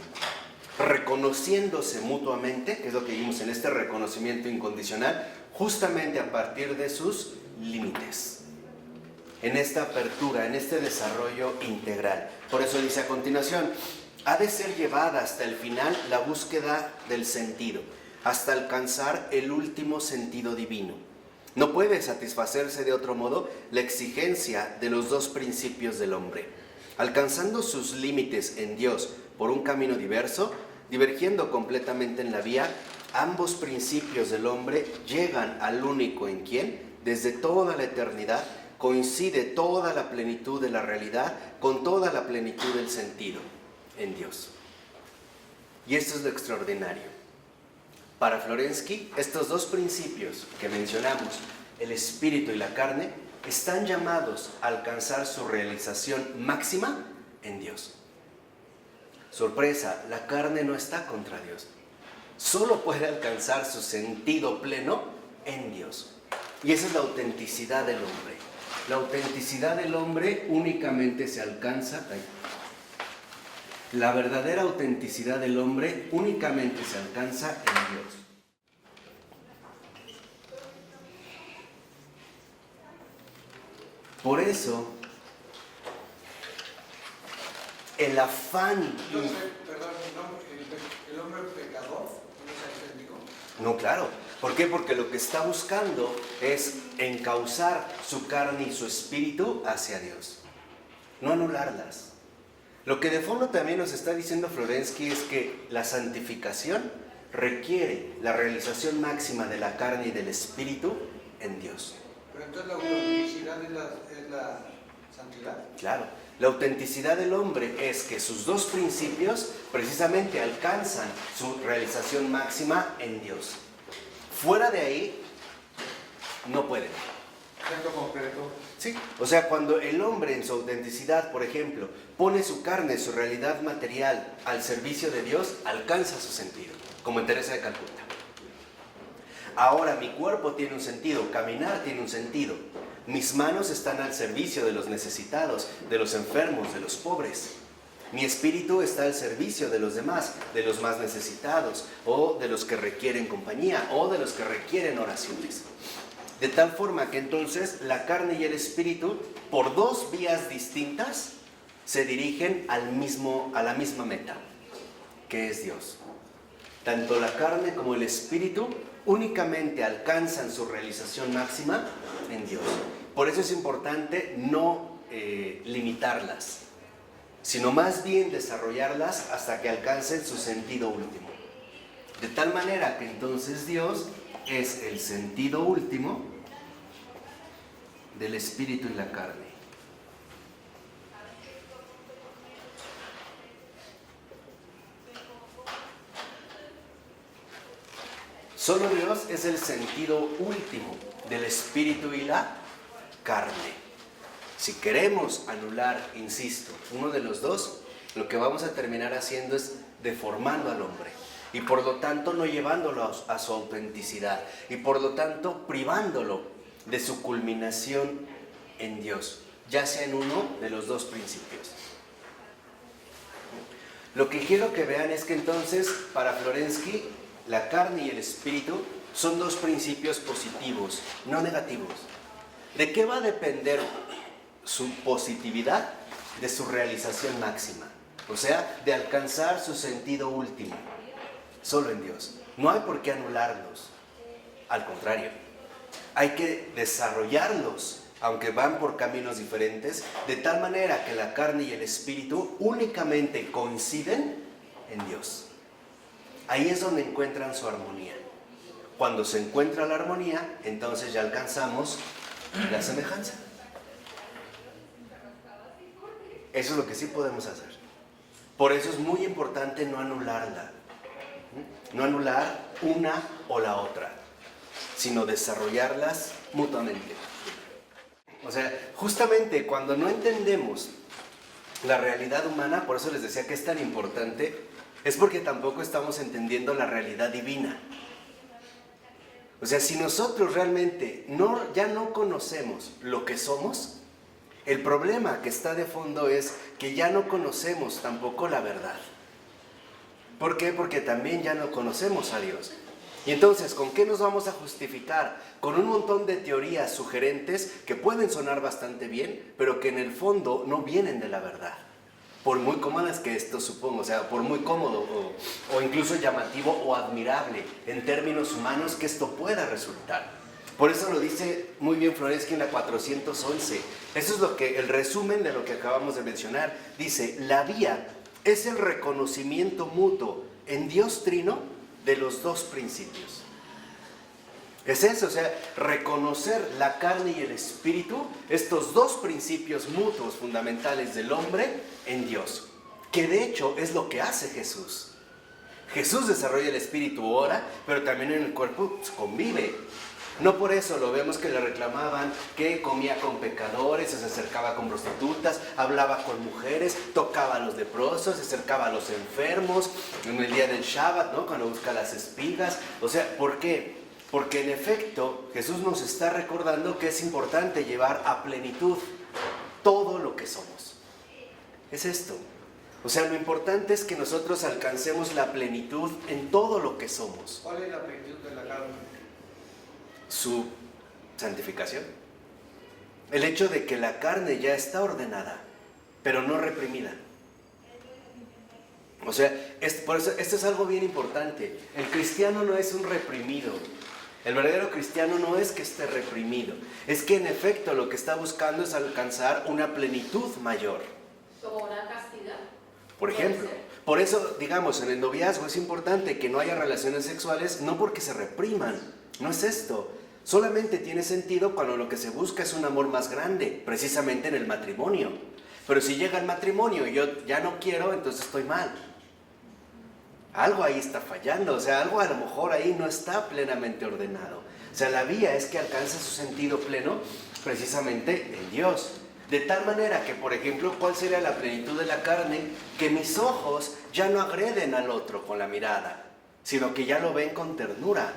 reconociéndose mutuamente, que es lo que vimos en este reconocimiento incondicional, justamente a partir de sus límites, en esta apertura, en este desarrollo integral. Por eso dice a continuación, ha de ser llevada hasta el final la búsqueda del sentido, hasta alcanzar el último sentido divino. No puede satisfacerse de otro modo la exigencia de los dos principios del hombre. Alcanzando sus límites en Dios por un camino diverso, divergiendo completamente en la vía, ambos principios del hombre llegan al único en quien, desde toda la eternidad, coincide toda la plenitud de la realidad con toda la plenitud del sentido en Dios. Y esto es lo extraordinario. Para Florensky, estos dos principios que mencionamos, el espíritu y la carne, están llamados a alcanzar su realización máxima en Dios. Sorpresa, la carne no está contra Dios. Solo puede alcanzar su sentido pleno en Dios. Y esa es la autenticidad del hombre. La autenticidad del hombre únicamente se alcanza. La verdadera autenticidad del hombre únicamente se alcanza en Dios. Por eso, el afán... Entonces, perdón, el hombre pecador, ¿no es el enemigo? No, claro. ¿Por qué? Porque lo que está buscando es encauzar su carne y su espíritu hacia Dios, no anularlas. Lo que de fondo también nos está diciendo Florensky es que la santificación requiere la realización máxima de la carne y del espíritu en Dios. Pero entonces la autenticidad es la santidad. Claro, la autenticidad del hombre es que sus dos principios precisamente alcanzan su realización máxima en Dios. Fuera de ahí, no pueden. Ejemplo concreto. Sí, o sea, cuando el hombre en su autenticidad, por ejemplo, pone su carne, su realidad material al servicio de Dios, alcanza su sentido, como en Teresa de Calcuta. Ahora mi cuerpo tiene un sentido, caminar tiene un sentido. Mis manos están al servicio de los necesitados, de los enfermos, de los pobres. Mi espíritu está al servicio de los demás, de los más necesitados, o de los que requieren compañía, o de los que requieren oraciones. De tal forma que entonces la carne y el espíritu, por dos vías distintas, se dirigen a la misma meta, que es Dios. Tanto la carne como el espíritu únicamente alcanzan su realización máxima en Dios. Por eso es importante no limitarlas, sino más bien desarrollarlas hasta que alcancen su sentido último. De tal manera que entonces Dios es el sentido último del espíritu y la carne. Solo Dios es el sentido último del espíritu y la carne. Si queremos anular, insisto, uno de los dos, lo que vamos a terminar haciendo es deformando al hombre y por lo tanto no llevándolo a su autenticidad y por lo tanto privándolo de su culminación en Dios, ya sea en uno de los dos principios. Lo que quiero que vean es que entonces para Florensky la carne y el espíritu son dos principios positivos, no negativos. ¿De qué va a depender su positividad? De su realización máxima, o sea, de alcanzar su sentido último, solo en Dios. No hay por qué anularlos, al contrario, hay que desarrollarlos, aunque van por caminos diferentes, de tal manera que la carne y el espíritu únicamente coinciden en Dios. Ahí es donde encuentran su armonía. Cuando se encuentra la armonía, entonces ya alcanzamos la semejanza. Eso es lo que sí podemos hacer. Por eso es muy importante no anularla. No anular una o la otra, sino desarrollarlas mutuamente. O sea, justamente cuando no entendemos la realidad humana, por eso les decía que es tan importante, es porque tampoco estamos entendiendo la realidad divina. O sea, si nosotros realmente ya no conocemos lo que somos, el problema que está de fondo es que ya no conocemos tampoco la verdad. ¿Por qué? Porque también ya no conocemos a Dios. Y entonces, ¿con qué nos vamos a justificar? Con un montón de teorías sugerentes que pueden sonar bastante bien, pero que en el fondo no vienen de la verdad. Por muy cómodas que esto suponga, o sea, por muy cómodo o incluso llamativo o admirable en términos humanos que esto pueda resultar. Por eso lo dice muy bien Florensky en la 411. Eso es el resumen de lo que acabamos de mencionar. Dice, la vía es el reconocimiento mutuo en Dios Trino de los dos principios. Es eso, o sea, reconocer la carne y el espíritu, estos dos principios mutuos fundamentales del hombre en Dios, que de hecho es lo que hace Jesús. Jesús desarrolla el espíritu ahora, pero también en el cuerpo pues, convive. No por eso lo vemos que le reclamaban que comía con pecadores, se acercaba con prostitutas, hablaba con mujeres, tocaba a los leprosos, se acercaba a los enfermos, en el día del Shabbat, ¿no? Cuando busca las espigas. O sea, ¿por qué? Porque en efecto Jesús nos está recordando que es importante llevar a plenitud todo lo que somos. Es esto. O sea, lo importante es que nosotros alcancemos la plenitud en todo lo que somos. ¿Cuál es la plenitud de la carne? Su santificación. El hecho de que la carne ya está ordenada, pero no reprimida. O sea, por eso esto es algo bien importante. El cristiano no es un reprimido. El verdadero cristiano no es que esté reprimido. Es que en efecto lo que está buscando es alcanzar una plenitud mayor. ¿Como una castidad? Por ejemplo, por eso, digamos, en el noviazgo es importante que no haya relaciones sexuales, no porque se repriman. No es esto. Solamente tiene sentido cuando lo que se busca es un amor más grande, precisamente en el matrimonio. Pero si llega el matrimonio y yo ya no quiero, entonces estoy mal. Algo ahí está fallando, o sea, algo a lo mejor ahí no está plenamente ordenado. O sea, la vía es que alcanza su sentido pleno precisamente en Dios. De tal manera que, por ejemplo, ¿cuál sería la plenitud de la carne? Que mis ojos ya no agreden al otro con la mirada, sino que ya lo ven con ternura,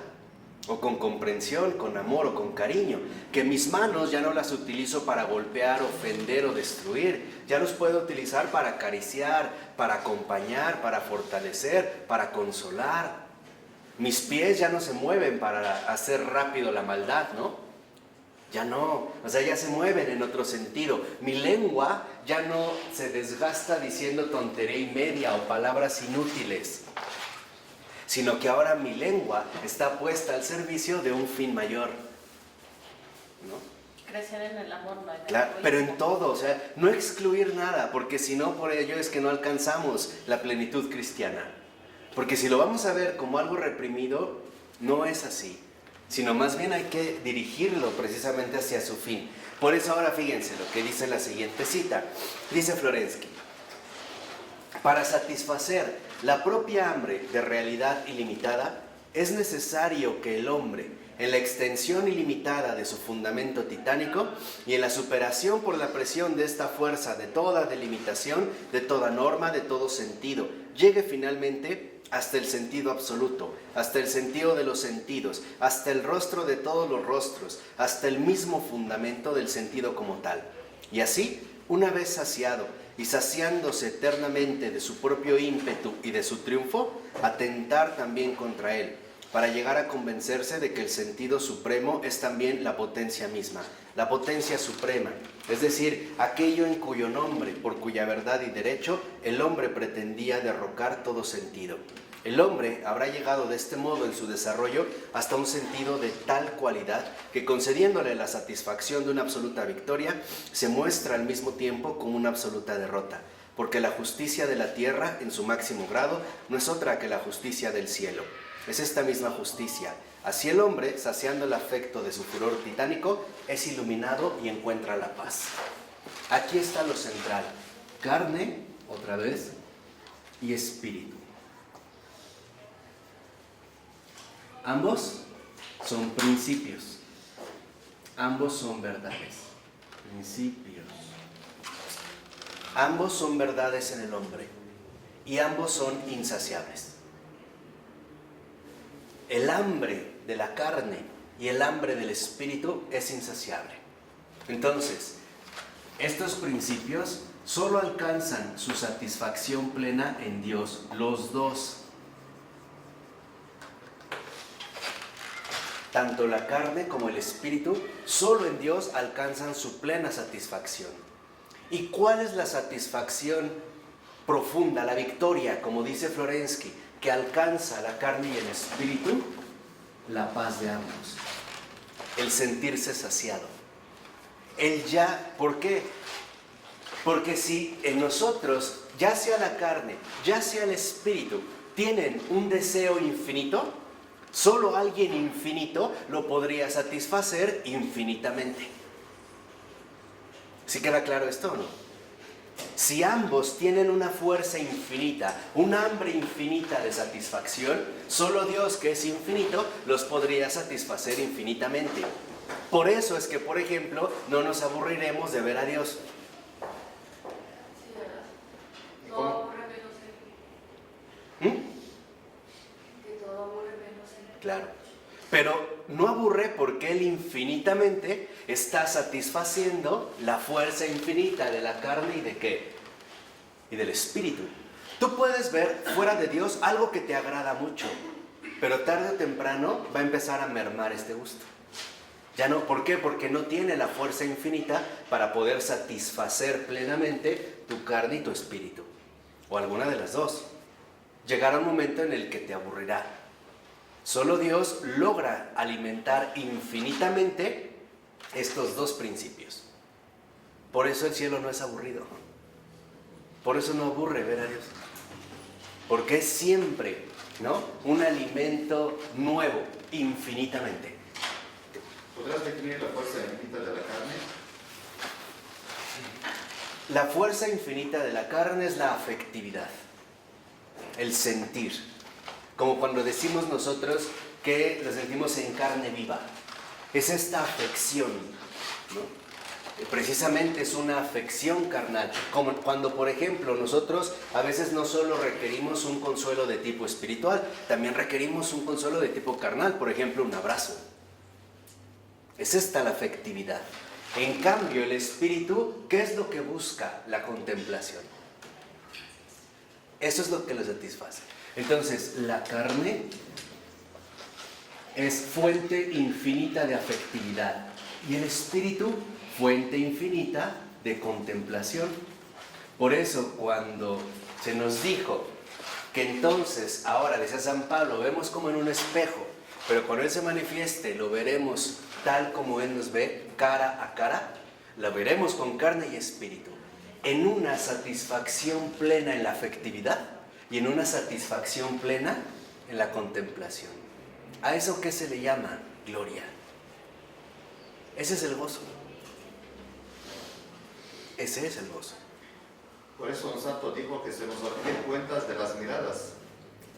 o con comprensión, con amor o con cariño. Que mis manos ya no las utilizo para golpear, ofender o destruir. Ya los puedo utilizar para acariciar, para acompañar, para fortalecer, para consolar. Mis pies ya no se mueven para hacer rápido la maldad, ¿no? Ya no, o sea, ya se mueven en otro sentido. Mi lengua ya no se desgasta diciendo tontería y media o palabras inútiles, sino que ahora mi lengua está puesta al servicio de un fin mayor, ¿no? Crecer en el amor, no en el Claro, egoísmo. pero en todo, o sea, no excluir nada, porque si no, por ello es que no alcanzamos la plenitud cristiana. Porque si lo vamos a ver como algo reprimido, no es así, sino más bien hay que dirigirlo precisamente hacia su fin. Por eso ahora fíjense lo que dice la siguiente cita. Dice Florensky: para satisfacer la propia hambre de realidad ilimitada, es necesario que el hombre, en la extensión ilimitada de su fundamento titánico y en la superación por la presión de esta fuerza de toda delimitación, de toda norma, de todo sentido, llegue finalmente hasta el sentido absoluto, hasta el sentido de los sentidos, hasta el rostro de todos los rostros, hasta el mismo fundamento del sentido como tal. Y así, una vez saciado y saciándose eternamente de su propio ímpetu y de su triunfo, atentar también contra él, para llegar a convencerse de que el sentido supremo es también la potencia misma, la potencia suprema, es decir, aquello en cuyo nombre, por cuya verdad y derecho, el hombre pretendía derrocar todo sentido. El hombre habrá llegado de este modo en su desarrollo hasta un sentido de tal cualidad que, concediéndole la satisfacción de una absoluta victoria, se muestra al mismo tiempo como una absoluta derrota, porque la justicia de la tierra, en su máximo grado, no es otra que la justicia del cielo. Es esta misma justicia. Así el hombre, saciando el afecto de su furor titánico, es iluminado y encuentra la paz. Aquí está lo central: carne, otra vez, y espíritu. Ambos son principios, ambos son verdades, principios. Ambos son verdades en el hombre y ambos son insaciables. El hambre de la carne y el hambre del espíritu es insaciable. Entonces, estos principios solo alcanzan su satisfacción plena en Dios, los dos. Tanto la carne como el espíritu, solo en Dios alcanzan su plena satisfacción. ¿Y cuál es la satisfacción profunda, la victoria, como dice Florensky, que alcanza la carne y el espíritu? La paz de ambos, el sentirse saciado, el ya. ¿Por qué? Porque si en nosotros, ya sea la carne, ya sea el espíritu, tienen un deseo infinito, Solo alguien infinito lo podría satisfacer infinitamente. ¿Sí queda claro esto o no? Si ambos tienen una fuerza infinita, un hambre infinita de satisfacción, solo Dios, que es infinito, los podría satisfacer infinitamente. Por eso es que, por ejemplo, no nos aburriremos de ver a Dios. Sí, ¿verdad? ¿Y Todo cómo? aburre menos Él. ¿Mm? Que todo aburre menos Él. Claro. Pero no aburre porque Él infinitamente está satisfaciendo la fuerza infinita de la carne y de qué? Y del espíritu. Tú puedes ver fuera de Dios algo que te agrada mucho, pero tarde o temprano va a empezar a mermar este gusto. Ya no, ¿por qué? Porque no tiene la fuerza infinita para poder satisfacer plenamente tu carne y tu espíritu. O alguna de las dos. Llegará un momento en el que te aburrirá. Solo Dios logra alimentar infinitamente estos dos principios. Por eso el cielo no es aburrido. Por eso no aburre ver a Dios. Porque es siempre, ¿no?, un alimento nuevo, infinitamente. ¿Podrás definir la fuerza infinita de la carne? La fuerza infinita de la carne es la afectividad, el sentir. Como cuando decimos nosotros que lo sentimos en carne viva. Es esta afección, ¿no? Precisamente es una afección carnal. Como cuando, por ejemplo, nosotros a veces no solo requerimos un consuelo de tipo espiritual, también requerimos un consuelo de tipo carnal, por ejemplo, un abrazo. Es esta la afectividad. En cambio, el espíritu, ¿qué es lo que busca? La contemplación. Eso es lo que lo satisface. Entonces, la carne es fuente infinita de afectividad y el espíritu, fuente infinita de contemplación. Por eso, cuando se nos dijo que entonces, ahora, decía San Pablo, vemos como en un espejo, pero cuando Él se manifieste, lo veremos tal como Él nos ve, cara a cara, la veremos con carne y espíritu, en una satisfacción plena en la afectividad y en una satisfacción plena en la contemplación. ¿A eso qué se le llama? Gloria. Ese es el gozo. Ese es el gozo. Por eso un santo dijo que se nos olviden cuentas de las miradas.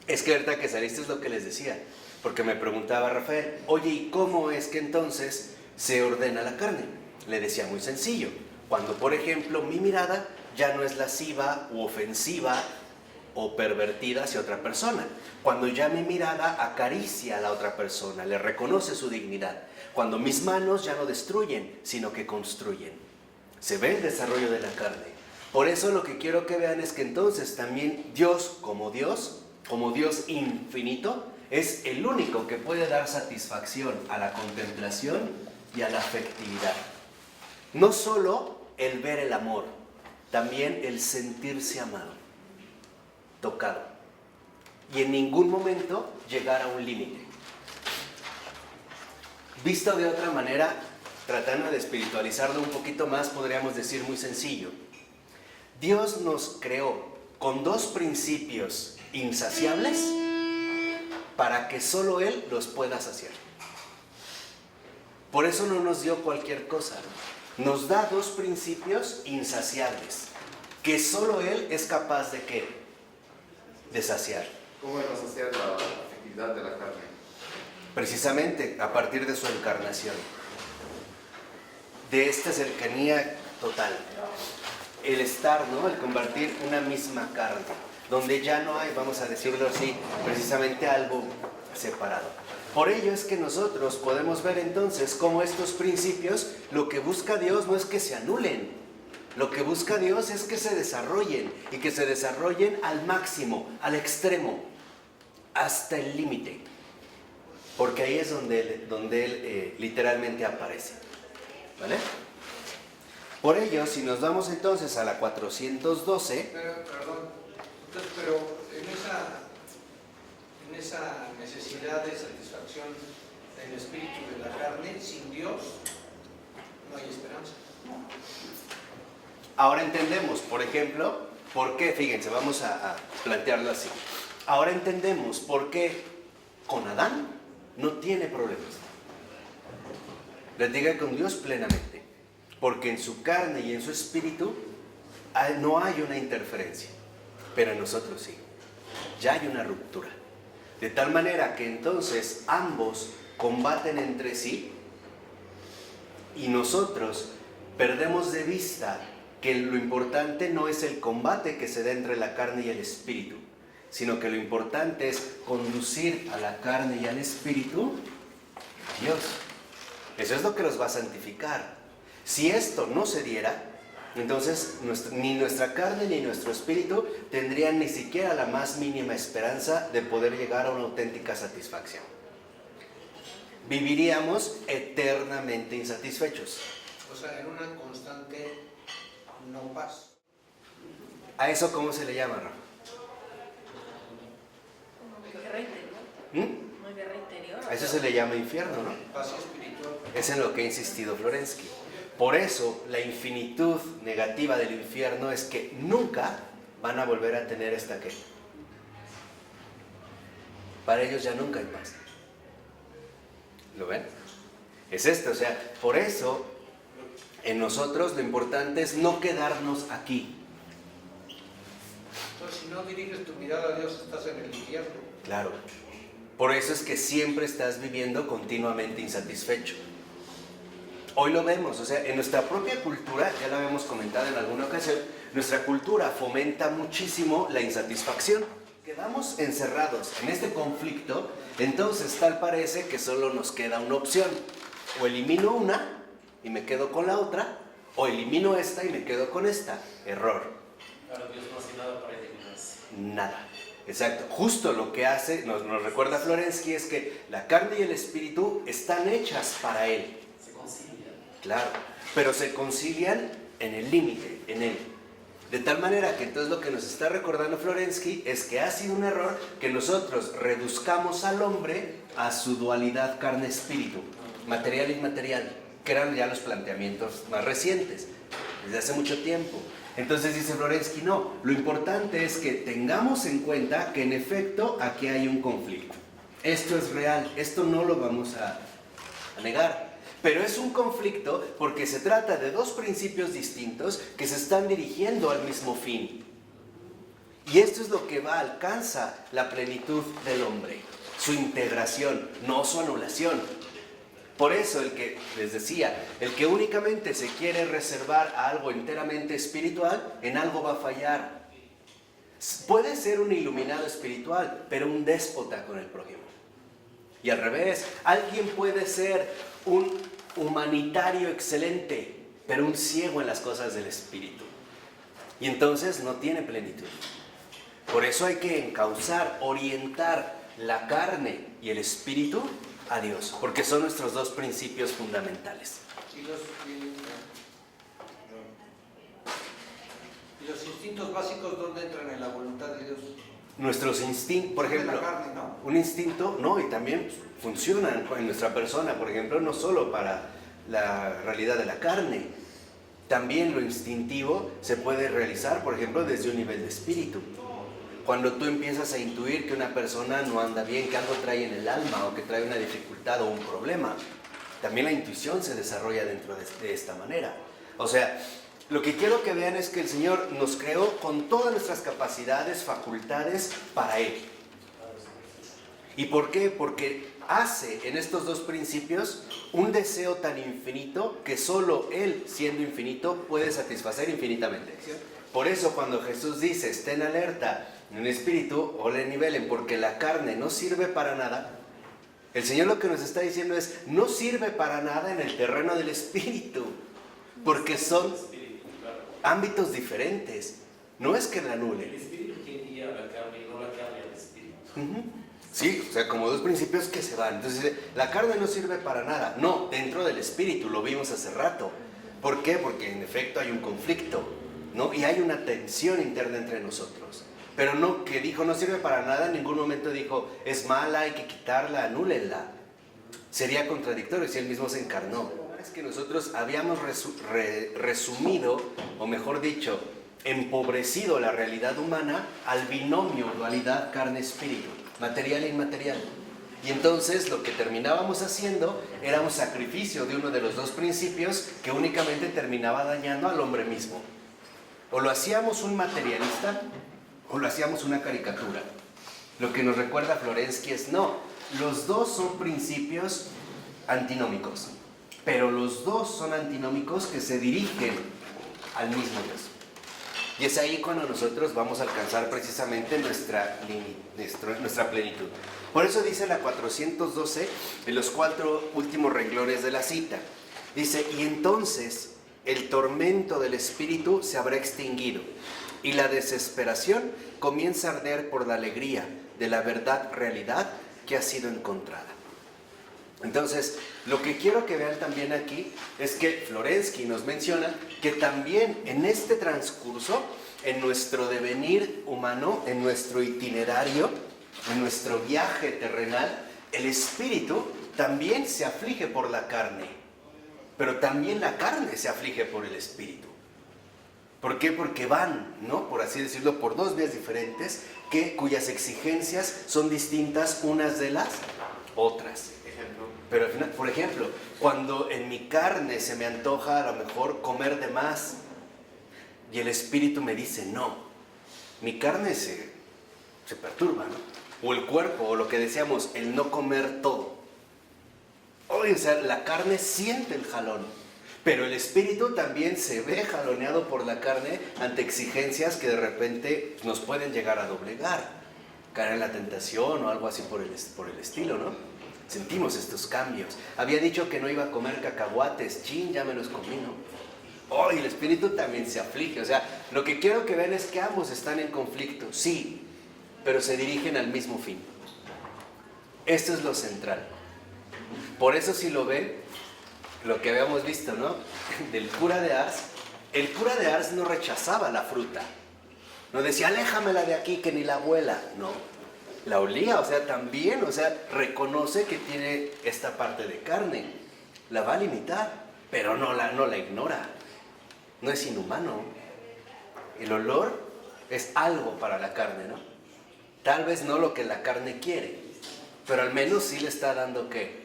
Es que ahorita que saliste es lo que les decía, porque me preguntaba Rafael, oye, ¿y cómo es que entonces se ordena la carne? Le decía muy sencillo, cuando por ejemplo mi mirada ya no es lasciva u ofensiva o pervertida hacia otra persona, cuando ya mi mirada acaricia a la otra persona, le reconoce su dignidad, cuando mis manos ya no destruyen, sino que construyen. Se ve el desarrollo de la carne. Por eso lo que quiero que vean es que entonces también Dios como Dios infinito, es el único que puede dar satisfacción a la contemplación y a la afectividad. No solo el ver el amor, también el sentirse amado, tocado. Y en ningún momento llegar a un límite. Visto de otra manera, tratando de espiritualizarlo un poquito más, podríamos decir muy sencillo. Dios nos creó con dos principios insaciables para que solo Él los pueda saciar. Por eso no nos dio cualquier cosa. Nos da dos principios insaciables que solo Él es capaz de ¿qué? De saciar. ¿Cómo iba a saciar la afectividad de la carne? Precisamente a partir de su encarnación, de esta cercanía total, el estar, ¿no?, el compartir una misma carne, donde ya no hay, vamos a decirlo así, precisamente algo separado. Por ello es que nosotros podemos ver entonces cómo estos principios, lo que busca Dios no es que se anulen, lo que busca Dios es que se desarrollen, y que se desarrollen al máximo, al extremo, hasta el límite. Porque ahí es donde él literalmente aparece. ¿Vale? Por ello, si nos vamos entonces a la 412... Pero en esa necesidad de satisfacción del espíritu de la carne, sin Dios, no hay esperanza. Ahora entendemos, por ejemplo, por qué, fíjense, vamos a plantearlo así. Ahora entendemos por qué con Adán no tiene problemas. Platicar con Dios plenamente, porque en su carne y en su espíritu no hay una interferencia, pero en nosotros sí, ya hay una ruptura. De tal manera que entonces ambos combaten entre sí y nosotros perdemos de vista que lo importante no es el combate que se da entre la carne y el espíritu, sino que lo importante es conducir a la carne y al espíritu a Dios. Eso es lo que los va a santificar. Si esto no se diera, entonces ni nuestra carne ni nuestro espíritu tendrían ni siquiera la más mínima esperanza de poder llegar a una auténtica satisfacción. Viviríamos eternamente insatisfechos. O sea, en una constante no paz. ¿A eso cómo se le llama, Rafa? Como guerra interior. Una guerra interior. A eso se le llama infierno, ¿no? Paz espiritual. Es en lo que ha insistido Florensky. Por eso la infinitud negativa del infierno es que nunca van a volver a tener esta queja. Para ellos ya nunca hay paz. ¿Lo ven? Es esto, o sea, por eso en nosotros lo importante es no quedarnos aquí. Entonces, si no diriges tu mirada a Dios, estás en el infierno. Claro. Por eso es que siempre estás viviendo continuamente insatisfecho. Hoy lo vemos, o sea, en nuestra propia cultura, ya lo habíamos comentado en alguna ocasión, nuestra cultura fomenta muchísimo la insatisfacción. Quedamos encerrados en este conflicto, entonces tal parece que solo nos queda una opción. O elimino una y me quedo con la otra, o elimino esta y me quedo con esta. Error. Claro, Dios no hace nada para eliminarse. Nada. Exacto. Justo lo que hace, nos recuerda Florensky, es que la carne y el espíritu están hechas para Él. Se concilian. Claro, pero se concilian en el límite, en Él. De tal manera que entonces lo que nos está recordando Florensky es que ha sido un error que nosotros reduzcamos al hombre a su dualidad carne-espíritu, material e inmaterial, que eran ya los planteamientos más recientes, desde hace mucho tiempo. Entonces dice Florensky, no, lo importante es que tengamos en cuenta que en efecto aquí hay un conflicto. Esto es real, esto no lo vamos a negar. Pero es un conflicto porque se trata de dos principios distintos que se están dirigiendo al mismo fin. Y esto es lo que alcanza la plenitud del hombre, su integración, no su anulación. Por eso el que, les decía, el que únicamente se quiere reservar a algo enteramente espiritual, en algo va a fallar. Puede ser un iluminado espiritual, pero un déspota con el prójimo. Y al revés, alguien puede ser un humanitario excelente, pero un ciego en las cosas del espíritu. Y entonces no tiene plenitud. Por eso hay que encauzar, orientar la carne y el espíritu a Dios, porque son nuestros dos principios fundamentales. Y los instintos básicos, ¿dónde entran en la voluntad de Dios? Nuestros instintos, por ejemplo, la carne, ¿no? un instinto, no, y también funcionan en nuestra persona, por ejemplo, no solo para la realidad de la carne, también lo instintivo se puede realizar, por ejemplo, desde un nivel de espíritu. Cuando tú empiezas a intuir que una persona no anda bien, que algo trae en el alma o que trae una dificultad o un problema, también la intuición se desarrolla dentro de esta manera. O sea, lo que quiero que vean es que el Señor nos creó con todas nuestras capacidades, facultades para Él. ¿Y por qué? Porque hace en estos dos principios un deseo tan infinito que solo Él, siendo infinito, puede satisfacer infinitamente. Por eso cuando Jesús dice, estén alerta en espíritu o le nivelen porque la carne no sirve para nada, el Señor lo que nos está diciendo es, no sirve para nada en el terreno del espíritu, porque son ámbitos diferentes. No es que la anulen. El espíritu que guía a la carne y no la carne al espíritu. Sí, o sea, como dos principios que se van. Entonces, la carne no sirve para nada. No, dentro del espíritu, lo vimos hace rato. ¿Por qué? Porque en efecto hay un conflicto, ¿no? Y hay una tensión interna entre nosotros. Pero no, que dijo no sirve para nada, en ningún momento dijo es mala, hay que quitarla, anúlenla. Sería contradictorio si él mismo se encarnó. Es que nosotros habíamos resumido, o mejor dicho, empobrecido la realidad humana al binomio dualidad carne-espíritu, material e inmaterial. Y entonces lo que terminábamos haciendo era un sacrificio de uno de los dos principios que únicamente terminaba dañando al hombre mismo. O lo hacíamos un materialista o lo hacíamos una caricatura. Lo que nos recuerda Florensky es no, los dos son principios antinómicos, pero los dos son antinómicos que se dirigen al mismo Dios. Y es ahí cuando nosotros vamos a alcanzar precisamente nuestra plenitud. Por eso dice la 412, en los 4 últimos renglones de la cita, dice, y entonces el tormento del espíritu se habrá extinguido, y la desesperación comienza a arder por la alegría de la verdad realidad que ha sido encontrada. Entonces, lo que quiero que vean también aquí es que Florensky nos menciona que también en este transcurso, en nuestro devenir humano, en nuestro itinerario, en nuestro viaje terrenal, el espíritu también se aflige por la carne, pero también la carne se aflige por el espíritu. ¿Por qué? Porque van, ¿no? Por así decirlo, por dos vías diferentes, cuyas exigencias son distintas unas de las otras. Pero al final, por ejemplo, cuando en mi carne se me antoja a lo mejor comer de más y el espíritu me dice no, mi carne se perturba, ¿no? O el cuerpo, o lo que decíamos, el no comer todo. O sea, la carne siente el jalón, pero el espíritu también se ve jaloneado por la carne ante exigencias que de repente nos pueden llegar a doblegar, caer en la tentación o algo así por el estilo, ¿no? Sentimos estos cambios. Había dicho que no iba a comer cacahuates, chin, ya me los comí, ¿no? Oh, y el espíritu también se aflige. O sea, lo que quiero que vean es que ambos están en conflicto, sí, pero se dirigen al mismo fin. Esto es lo central. Por eso si lo ven, lo que habíamos visto, ¿no? Del cura de Ars, el cura de Ars no rechazaba la fruta. No decía, aléjamela de aquí que ni la abuela, no. La olía, o sea, también, o sea, reconoce que tiene esta parte de carne, la va a limitar, pero no la ignora, no es inhumano. El olor es algo para la carne, ¿no? Tal vez no lo que la carne quiere, pero al menos sí le está dando, ¿qué?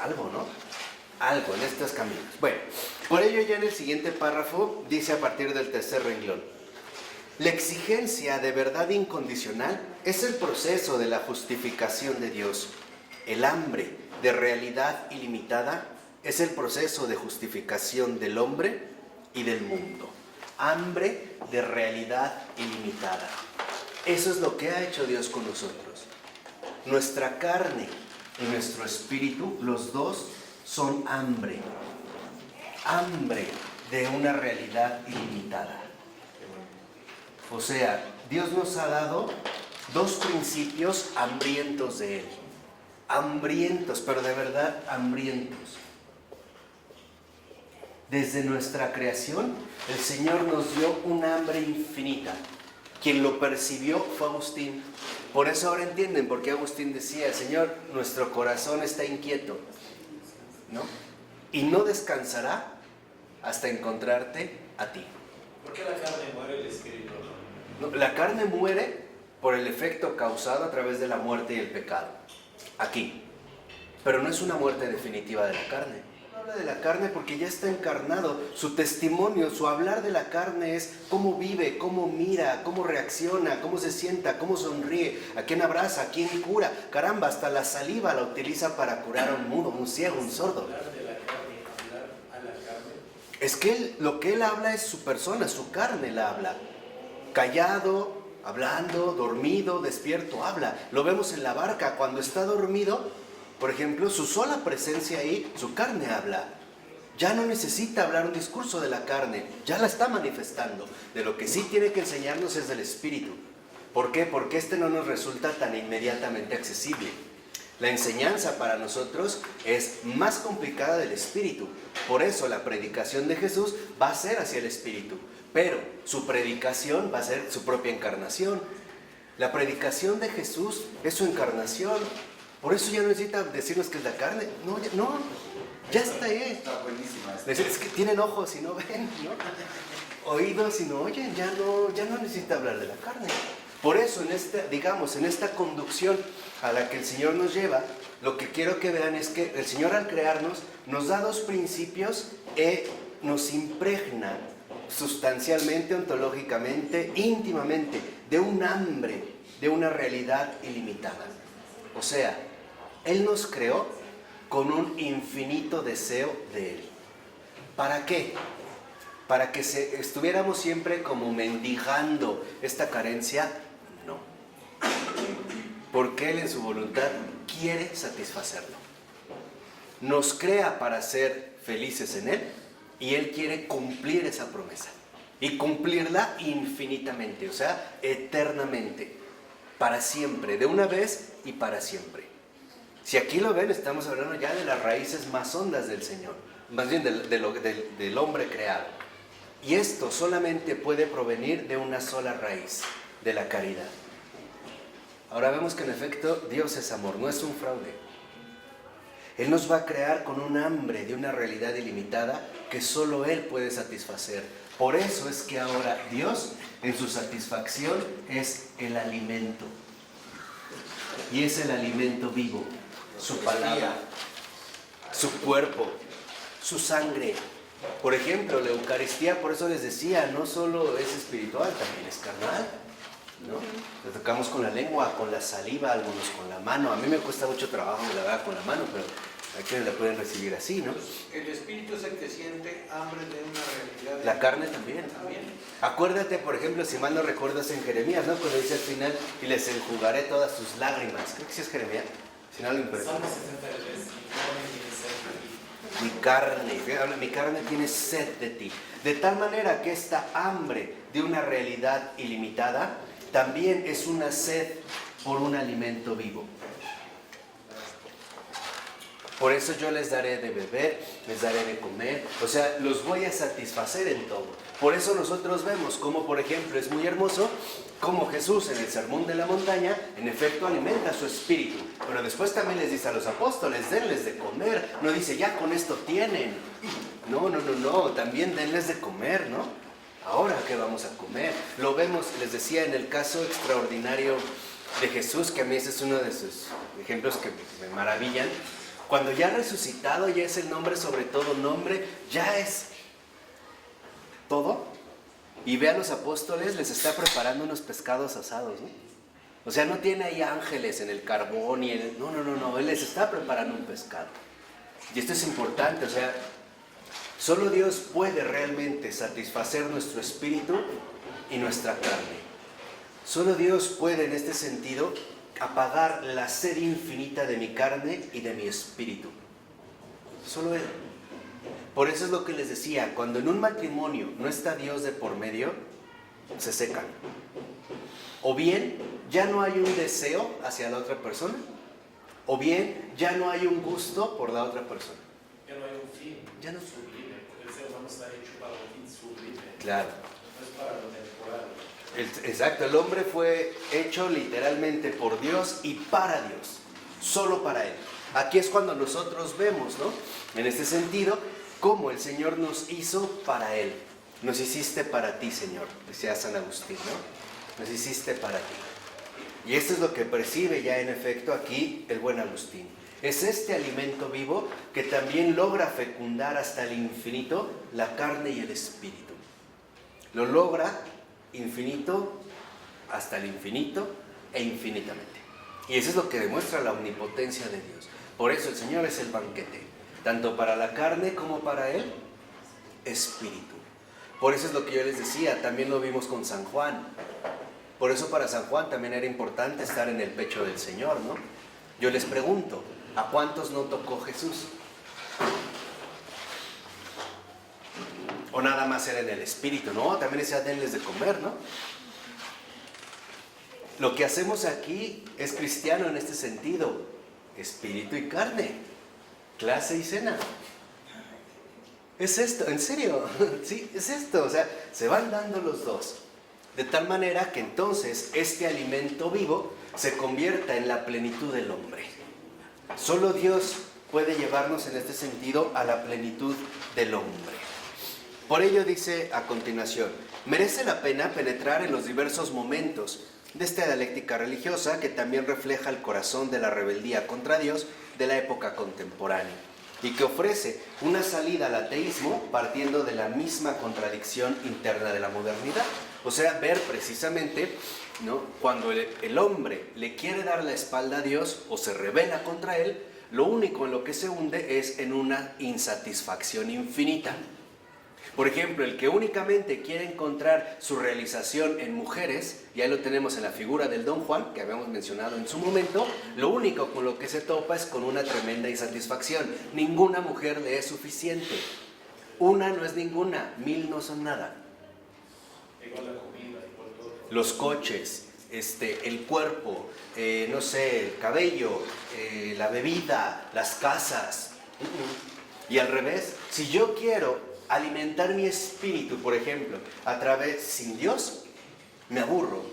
Algo, ¿no? Algo en estos caminos. Bueno, por ello ya en el siguiente párrafo dice a partir del tercer renglón, la exigencia de verdad incondicional es el proceso de la justificación de Dios. El hambre de realidad ilimitada es el proceso de justificación del hombre y del mundo. Hambre de realidad ilimitada. Eso es lo que ha hecho Dios con nosotros. Nuestra carne y nuestro espíritu, los dos, son hambre. Hambre de una realidad ilimitada. O sea, Dios nos ha dado dos principios hambrientos de Él. Hambrientos, pero de verdad hambrientos. Desde nuestra creación, el Señor nos dio un hambre infinita. Quien lo percibió fue Agustín. Por eso ahora entienden por qué Agustín decía, Señor, nuestro corazón está inquieto, ¿no? Y no descansará hasta encontrarte a ti. ¿Por qué la carne muere y el espíritu no? No, la carne muere por el efecto causado a través de la muerte y el pecado. Aquí. Pero no es una muerte definitiva de la carne. Habla de la carne porque ya está encarnado. Su testimonio, su hablar de la carne es cómo vive, cómo mira, cómo reacciona, cómo se sienta, cómo sonríe, a quién abraza, a quién cura. Caramba, hasta la saliva la utiliza para curar a un mudo, un ciego, un sordo. Hablar de la carne, hablar a la carne. Es que lo que él habla es su persona, su carne la habla. Callado, hablando, dormido, despierto, habla. Lo vemos en la barca, cuando está dormido, por ejemplo, su sola presencia ahí, su carne habla. Ya no necesita hablar un discurso de la carne, ya la está manifestando. De lo que sí tiene que enseñarnos es del espíritu. ¿Por qué? Porque este no nos resulta tan inmediatamente accesible. La enseñanza para nosotros es más complicada del espíritu. Por eso la predicación de Jesús va a ser hacia el espíritu. Pero su predicación va a ser su propia encarnación. La predicación de Jesús es su encarnación. Por eso ya no necesita decirnos que es la carne. No, ya está ahí. Está buenísima. Es que tienen ojos y no ven, ¿no? Oídos y no oyen, ya no necesita hablar de la carne. Por eso, en esta conducción a la que el Señor nos lleva, lo que quiero que vean es que el Señor, al crearnos, nos da dos principios y nos impregna sustancialmente, ontológicamente, íntimamente, de un hambre, de una realidad ilimitada. O sea, Él nos creó con un infinito deseo de Él. ¿Para qué? Para que estuviéramos siempre como mendigando esta carencia. No. Porque Él en su voluntad quiere satisfacerlo. Nos crea para ser felices en Él y Él quiere cumplir esa promesa. Y cumplirla infinitamente, o sea, eternamente, para siempre, de una vez y para siempre. Si aquí lo ven, estamos hablando ya de las raíces más hondas del Señor, más bien del hombre creado. Y esto solamente puede provenir de una sola raíz, de la caridad. Ahora vemos que en efecto Dios es amor, no es un fraude. Él nos va a crear con un hambre de una realidad ilimitada que solo Él puede satisfacer. Por eso es que ahora Dios, en su satisfacción, es el alimento. Y es el alimento vivo, su palabra, su cuerpo, su sangre. Por ejemplo, la Eucaristía, por eso les decía, no solo es espiritual, también es carnal, ¿no? Lo tocamos con la lengua, con la saliva, algunos con la mano. A mí me cuesta mucho trabajo, la verdad, con la mano, pero hay quienes la pueden recibir así, ¿no? El espíritu es el que siente hambre de una realidad. La carne también. También. Acuérdate, por ejemplo, si mal no recuerdas en Jeremías, ¿no? Cuando dice al final, y les enjugaré todas sus lágrimas. Creo que sí es Jeremías, si no lo impresiona. Salmo 63, Mi carne tiene sed de ti. De tal manera que esta hambre de una realidad ilimitada también es una sed por un alimento vivo. Por eso yo les daré de beber, les daré de comer, o sea, los voy a satisfacer en todo. Por eso nosotros vemos como, por ejemplo, es muy hermoso como Jesús en el Sermón de la Montaña, en efecto, alimenta su espíritu. Pero después también les dice a los apóstoles, denles de comer. No dice, ya con esto tienen. No, también denles de comer, ¿no? Ahora, ¿qué vamos a comer? Lo vemos, les decía, en el caso extraordinario de Jesús, que a mí ese es uno de sus ejemplos que me maravillan. Cuando ya resucitado, ya es el nombre sobre todo nombre, ya es todo. Y ve a los apóstoles, les está preparando unos pescados asados, ¿no? O sea, no tiene ahí ángeles en el carbón y en no, Él les está preparando un pescado. Y esto es importante, o sea, solo Dios puede realmente satisfacer nuestro espíritu y nuestra carne. Solo Dios puede en este sentido apagar la sed infinita de mi carne y de mi espíritu. Solo Él. Por eso es lo que les decía, cuando en un matrimonio no está Dios de por medio, se secan. O bien ya no hay un deseo hacia la otra persona, o bien ya no hay un gusto por la otra persona. Ya no hay un fin. Ya no. Sublime. El ser humano está hecho para un fin sublime. Claro. No es para lo temporal. Exacto, el hombre fue hecho literalmente por Dios y para Dios, solo para Él. Aquí es cuando nosotros vemos, ¿no? En este sentido, cómo el Señor nos hizo para Él. Nos hiciste para ti, Señor, decía San Agustín, ¿no? Nos hiciste para ti. Y esto es lo que percibe ya en efecto aquí el buen Agustín. Es este alimento vivo que también logra fecundar hasta el infinito la carne y el espíritu. Lo logra infinito hasta el infinito e infinitamente. Y eso es lo que demuestra la omnipotencia de Dios. Por eso el Señor es el banquete, tanto para la carne como para el espíritu. Por eso es lo que yo les decía, también lo vimos con San Juan. Por eso para San Juan también era importante estar en el pecho del Señor, ¿no? Yo les pregunto, ¿a cuántos no tocó Jesús? O nada más era en el espíritu, ¿no? También decía, denles de comer, ¿no? Lo que hacemos aquí es cristiano en este sentido. Espíritu y carne. Clase y cena. Es esto, en serio. Sí, es esto. O sea, se van dando los dos. De tal manera que entonces este alimento vivo se convierta en la plenitud del hombre. Solo Dios puede llevarnos en este sentido a la plenitud del hombre. Por ello dice a continuación, merece la pena penetrar en los diversos momentos de esta dialéctica religiosa que también refleja el corazón de la rebeldía contra Dios de la época contemporánea y que ofrece una salida al ateísmo partiendo de la misma contradicción interna de la modernidad. O sea, ver precisamente, ¿no?, cuando el hombre le quiere dar la espalda a Dios o se rebela contra él, lo único en lo que se hunde es en una insatisfacción infinita. Por ejemplo, el que únicamente quiere encontrar su realización en mujeres, y ahí lo tenemos en la figura del Don Juan, que habíamos mencionado en su momento, lo único con lo que se topa es con una tremenda insatisfacción. Ninguna mujer le es suficiente. Una no es ninguna, 1000 no son nada. Igual la comida, igual todo. Los coches, el cuerpo, no sé, el cabello, la bebida, las casas. Y al revés, si yo quiero alimentar mi espíritu, por ejemplo, sin Dios, me aburro.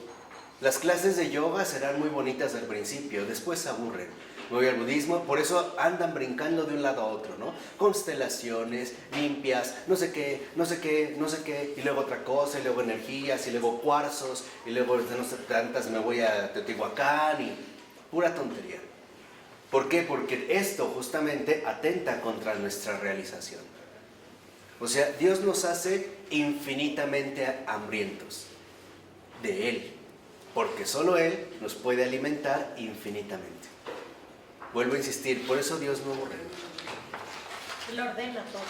Las clases de yoga serán muy bonitas al principio, después se aburren. Me voy al budismo, por eso andan brincando de un lado a otro, ¿no? Constelaciones, limpias, no sé qué, no sé qué, no sé qué, y luego otra cosa, y luego energías, y luego cuarzos, y luego no sé tantas me voy a Teotihuacán, y pura tontería. ¿Por qué? Porque esto justamente atenta contra nuestra realización. O sea, Dios nos hace infinitamente hambrientos de Él, porque solo Él nos puede alimentar infinitamente. Vuelvo a insistir, por eso Dios no aburre. Él ordena todo.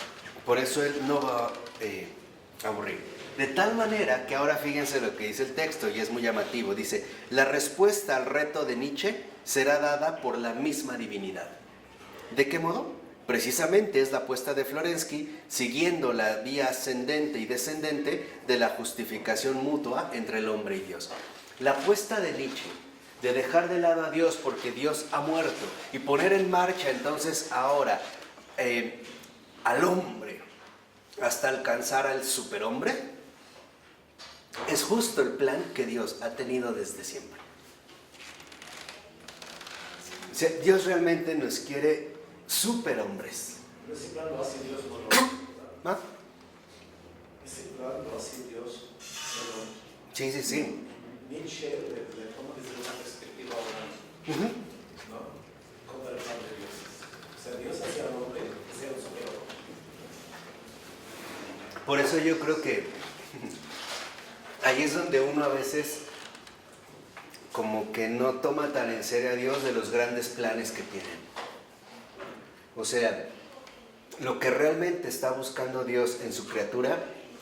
Por eso Él no va a aburrir. De tal manera que ahora fíjense lo que dice el texto y es muy llamativo. Dice, la respuesta al reto de Nietzsche será dada por la misma divinidad. ¿De qué modo? Precisamente es la apuesta de Florensky, siguiendo la vía ascendente y descendente de la justificación mutua entre el hombre y Dios. La apuesta de Nietzsche, de dejar de lado a Dios porque Dios ha muerto, y poner en marcha entonces ahora al hombre hasta alcanzar al superhombre, es justo el plan que Dios ha tenido desde siempre. O sea, Dios realmente nos quiere superhombres. Ese plan lo hace Dios, no lo ¿Ah? Ese plan lo hace Dios, no lo. Sí, sí, sí. Nietzsche le toma desde una perspectiva oral, ¿no? Como el plan de Dios. O sea, Dios hace al hombre que sea un superhombre. Por eso yo creo que ahí es donde uno a veces como que no toma tan en serio a Dios de los grandes planes que tienen. O sea, lo que realmente está buscando Dios en su criatura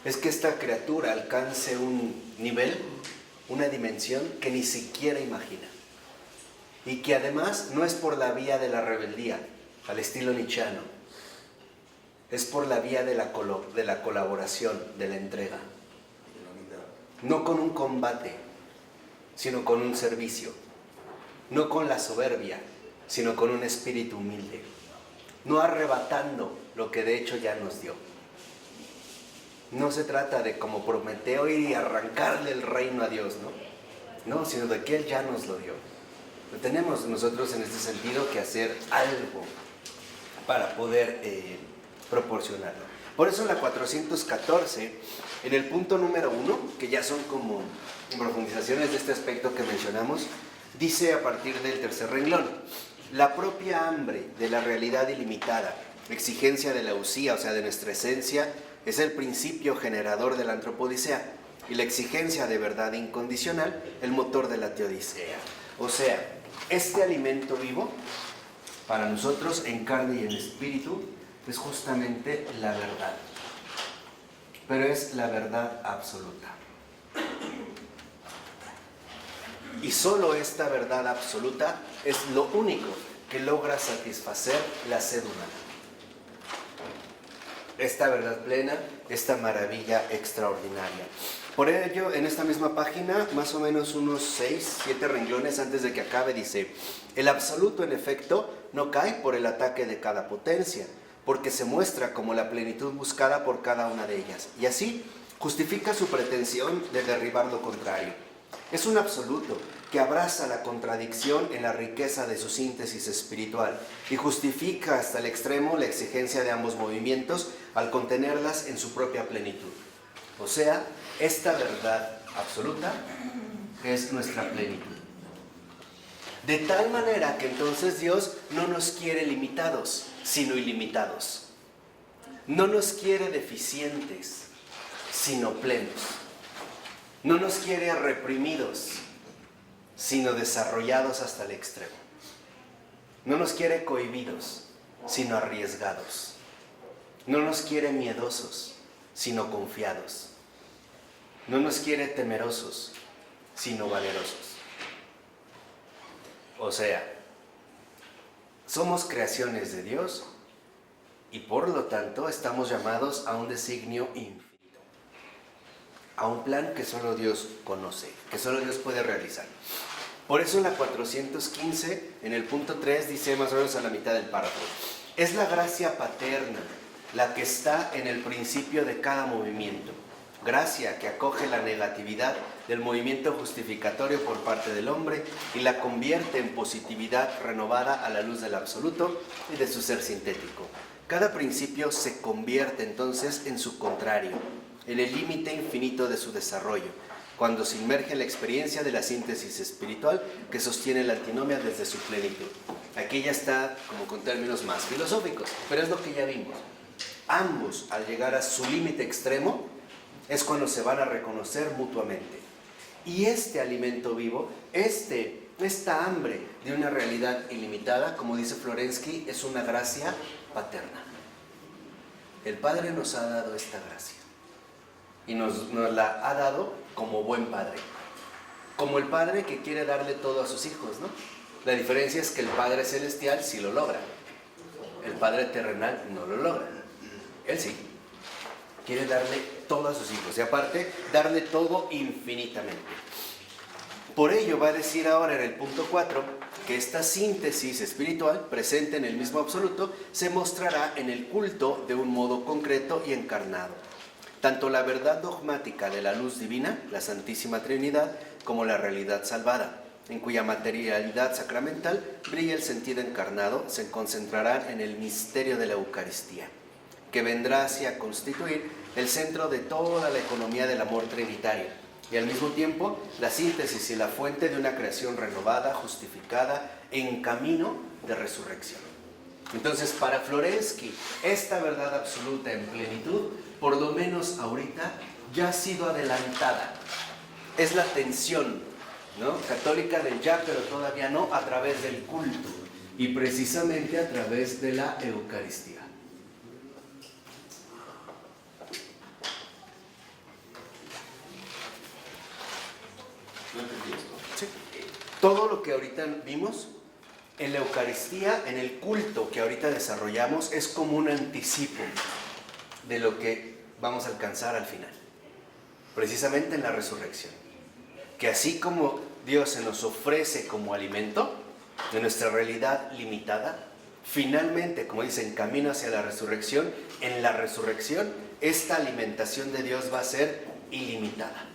es que esta criatura alcance un nivel, una dimensión que ni siquiera imagina. Y que además no es por la vía de la rebeldía, al estilo nietzscheano. Es por la vía de la colaboración, de la entrega. No con un combate, sino con un servicio. No con la soberbia, sino con un espíritu humilde. No arrebatando lo que de hecho ya nos dio. No se trata de como Prometeo ir y arrancarle el reino a Dios, ¿no? No, sino de que Él ya nos lo dio. Tenemos nosotros en este sentido que hacer algo para poder proporcionarlo. Por eso en la 414, en el punto número 1, que ya son como profundizaciones de este aspecto que mencionamos, dice a partir del tercer renglón, la propia hambre de la realidad ilimitada, exigencia de la usía, o sea, de nuestra esencia, es el principio generador de la antropodicea, y la exigencia de verdad incondicional, el motor de la teodicea. O sea, este alimento vivo, para nosotros en carne y en espíritu, es justamente la verdad. Pero es la verdad absoluta. Y solo esta verdad absoluta es lo único que logra satisfacer la sed humana. Esta verdad plena, esta maravilla extraordinaria. Por ello, en esta misma página, más o menos unos 6, 7 renglones antes de que acabe, dice: el absoluto, en efecto, no cae por el ataque de cada potencia, porque se muestra como la plenitud buscada por cada una de ellas, y así justifica su pretensión de derribar lo contrario. Es un absoluto que abraza la contradicción en la riqueza de su síntesis espiritual y justifica hasta el extremo la exigencia de ambos movimientos al contenerlas en su propia plenitud. O sea, esta verdad absoluta es nuestra plenitud. De tal manera que entonces Dios no nos quiere limitados, sino ilimitados. No nos quiere deficientes, sino plenos. No nos quiere reprimidos, sino desarrollados hasta el extremo. No nos quiere cohibidos, sino arriesgados. No nos quiere miedosos, sino confiados. No nos quiere temerosos, sino valerosos. O sea, somos creaciones de Dios y por lo tanto estamos llamados a un designio infinito, a un plan que solo Dios conoce, que solo Dios puede realizar. Por eso en la 415, en el punto 3, dice más o menos a la mitad del párrafo: es la gracia paterna la que está en el principio de cada movimiento, gracia que acoge la negatividad del movimiento justificatorio por parte del hombre y la convierte en positividad renovada a la luz del absoluto y de su ser sintético. Cada principio se convierte entonces en su contrario, en el límite infinito de su desarrollo, cuando se inmerge en la experiencia de la síntesis espiritual que sostiene la antinomia desde su plenitud. Aquí ya está como con términos más filosóficos, pero es lo que ya vimos. Ambos, al llegar a su límite extremo, es cuando se van a reconocer mutuamente. Y este alimento vivo, esta hambre de una realidad ilimitada, como dice Florensky, es una gracia paterna. El Padre nos ha dado esta gracia y nos la ha dado como buen Padre, como el Padre que quiere darle todo a sus hijos, ¿no? La diferencia es que el Padre Celestial sí lo logra, el Padre terrenal no lo logra. Él sí quiere darle todo a sus hijos y aparte darle todo infinitamente. Por ello va a decir ahora en el punto 4 que esta síntesis espiritual presente en el mismo absoluto se mostrará en el culto de un modo concreto y encarnado. Tanto la verdad dogmática de la luz divina, la Santísima Trinidad, como la realidad salvada, en cuya materialidad sacramental brilla el sentido encarnado, se concentrarán en el misterio de la Eucaristía, que vendrá así a constituir el centro de toda la economía del amor trinitario y al mismo tiempo la síntesis y la fuente de una creación renovada, justificada, en camino de resurrección. Entonces, para Florensky, esta verdad absoluta en plenitud, por lo menos ahorita, ya ha sido adelantada. Es la tensión, ¿no?, católica del ya, pero todavía no, a través del culto y precisamente a través de la Eucaristía. No entendí esto. Sí. Todo lo que ahorita vimos en la Eucaristía, en el culto que ahorita desarrollamos, es como un anticipo de lo que vamos a alcanzar al final, precisamente en la resurrección. Que así como Dios se nos ofrece como alimento de nuestra realidad limitada, finalmente, como dice, en camino hacia la resurrección, en la resurrección, esta alimentación de Dios va a ser ilimitada.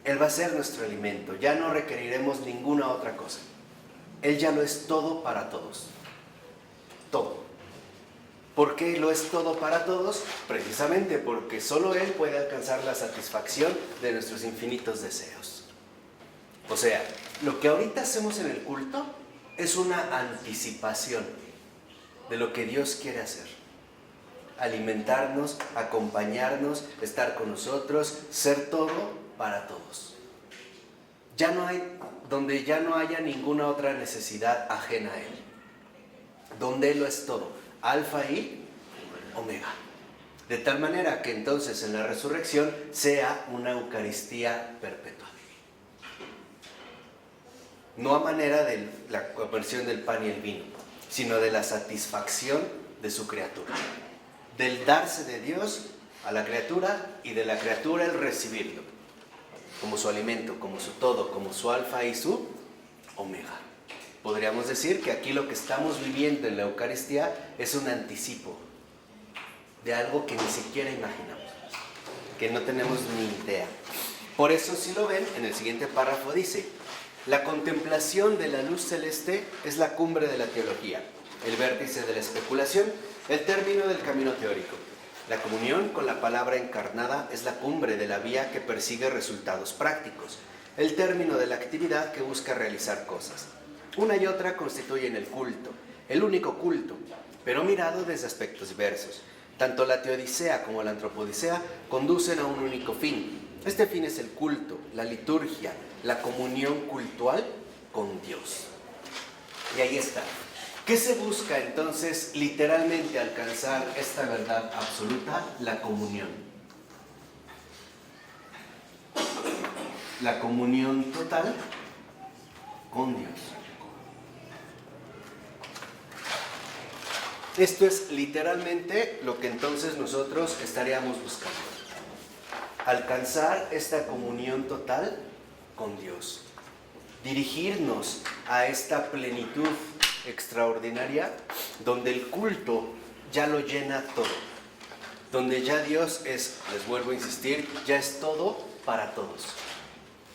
Él va a ser nuestro alimento, ya no requeriremos ninguna otra cosa. Él ya lo es todo para todos. Todo. ¿Por qué lo es todo para todos? Precisamente porque solo Él puede alcanzar la satisfacción de nuestros infinitos deseos. O sea, lo que ahorita hacemos en el culto es una anticipación de lo que Dios quiere hacer. Alimentarnos, acompañarnos, estar con nosotros, ser todo para todos. Ya no hay, donde ya no haya ninguna otra necesidad ajena a Él. Donde Él lo es todo, alfa y omega. De tal manera que entonces en la resurrección sea una Eucaristía perpetua. No a manera de la conversión del pan y el vino, sino de la satisfacción de su criatura. Del darse de Dios a la criatura y de la criatura el recibirlo como su alimento, como su todo, como su alfa y su omega. Podríamos decir que aquí lo que estamos viviendo en la Eucaristía es un anticipo de algo que ni siquiera imaginamos, que no tenemos ni idea. Por eso, si lo ven, en el siguiente párrafo dice: la contemplación de la luz celeste es la cumbre de la teología, el vértice de la especulación, el término del camino teórico. La comunión con la palabra encarnada es la cumbre de la vía que persigue resultados prácticos, el término de la actividad que busca realizar cosas. Una y otra constituyen el culto, el único culto, pero mirado desde aspectos diversos. Tanto la teodicea como la antropodicea conducen a un único fin. Este fin es el culto, la liturgia, la comunión cultual con Dios. Y ahí está. ¿Qué se busca entonces literalmente alcanzar esta verdad absoluta? La comunión. La comunión total con Dios. Esto es literalmente lo que entonces nosotros estaríamos buscando. Alcanzar esta comunión total con Dios. Dirigirnos a esta plenitud extraordinaria donde el culto ya lo llena todo. Donde ya Dios es, les vuelvo a insistir, ya es todo para todos.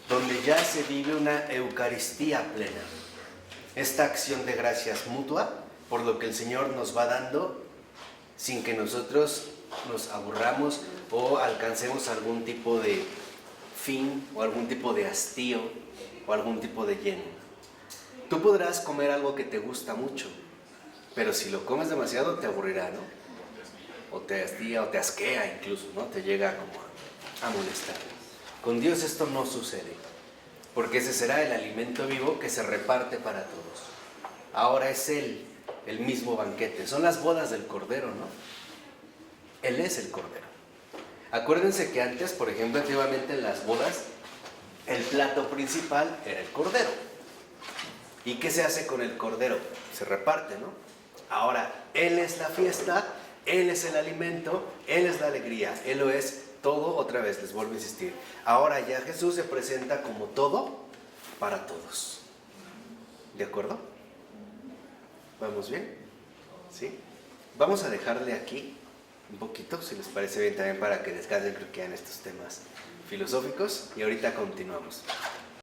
Donde ya se vive una Eucaristía plena. Esta acción de gracias mutua por lo que el Señor nos va dando sin que nosotros nos aburramos o alcancemos algún tipo de fin o algún tipo de hastío o algún tipo de lleno. Tú podrás comer algo que te gusta mucho, pero si lo comes demasiado te aburrirá, ¿no? O te hastía o te asquea incluso, ¿no? Te llega como a molestar. Con Dios esto no sucede, porque ese será el alimento vivo que se reparte para todos. Ahora es Él, el mismo banquete. Son las bodas del Cordero, ¿no? Él es el Cordero. Acuérdense que antes, por ejemplo, antiguamente en las bodas, el plato principal era el Cordero. ¿Y qué se hace con el Cordero? Se reparte, ¿no? Ahora, Él es la fiesta, Él es el alimento, Él es la alegría, Él lo es todo. Otra vez, les vuelvo a insistir. Ahora ya Jesús se presenta como todo para todos. ¿De acuerdo? ¿Vamos bien? ¿Sí? Vamos a dejarle aquí un poquito, si les parece bien, también para que descansen, creo que en estos temas filosóficos, y ahorita continuamos.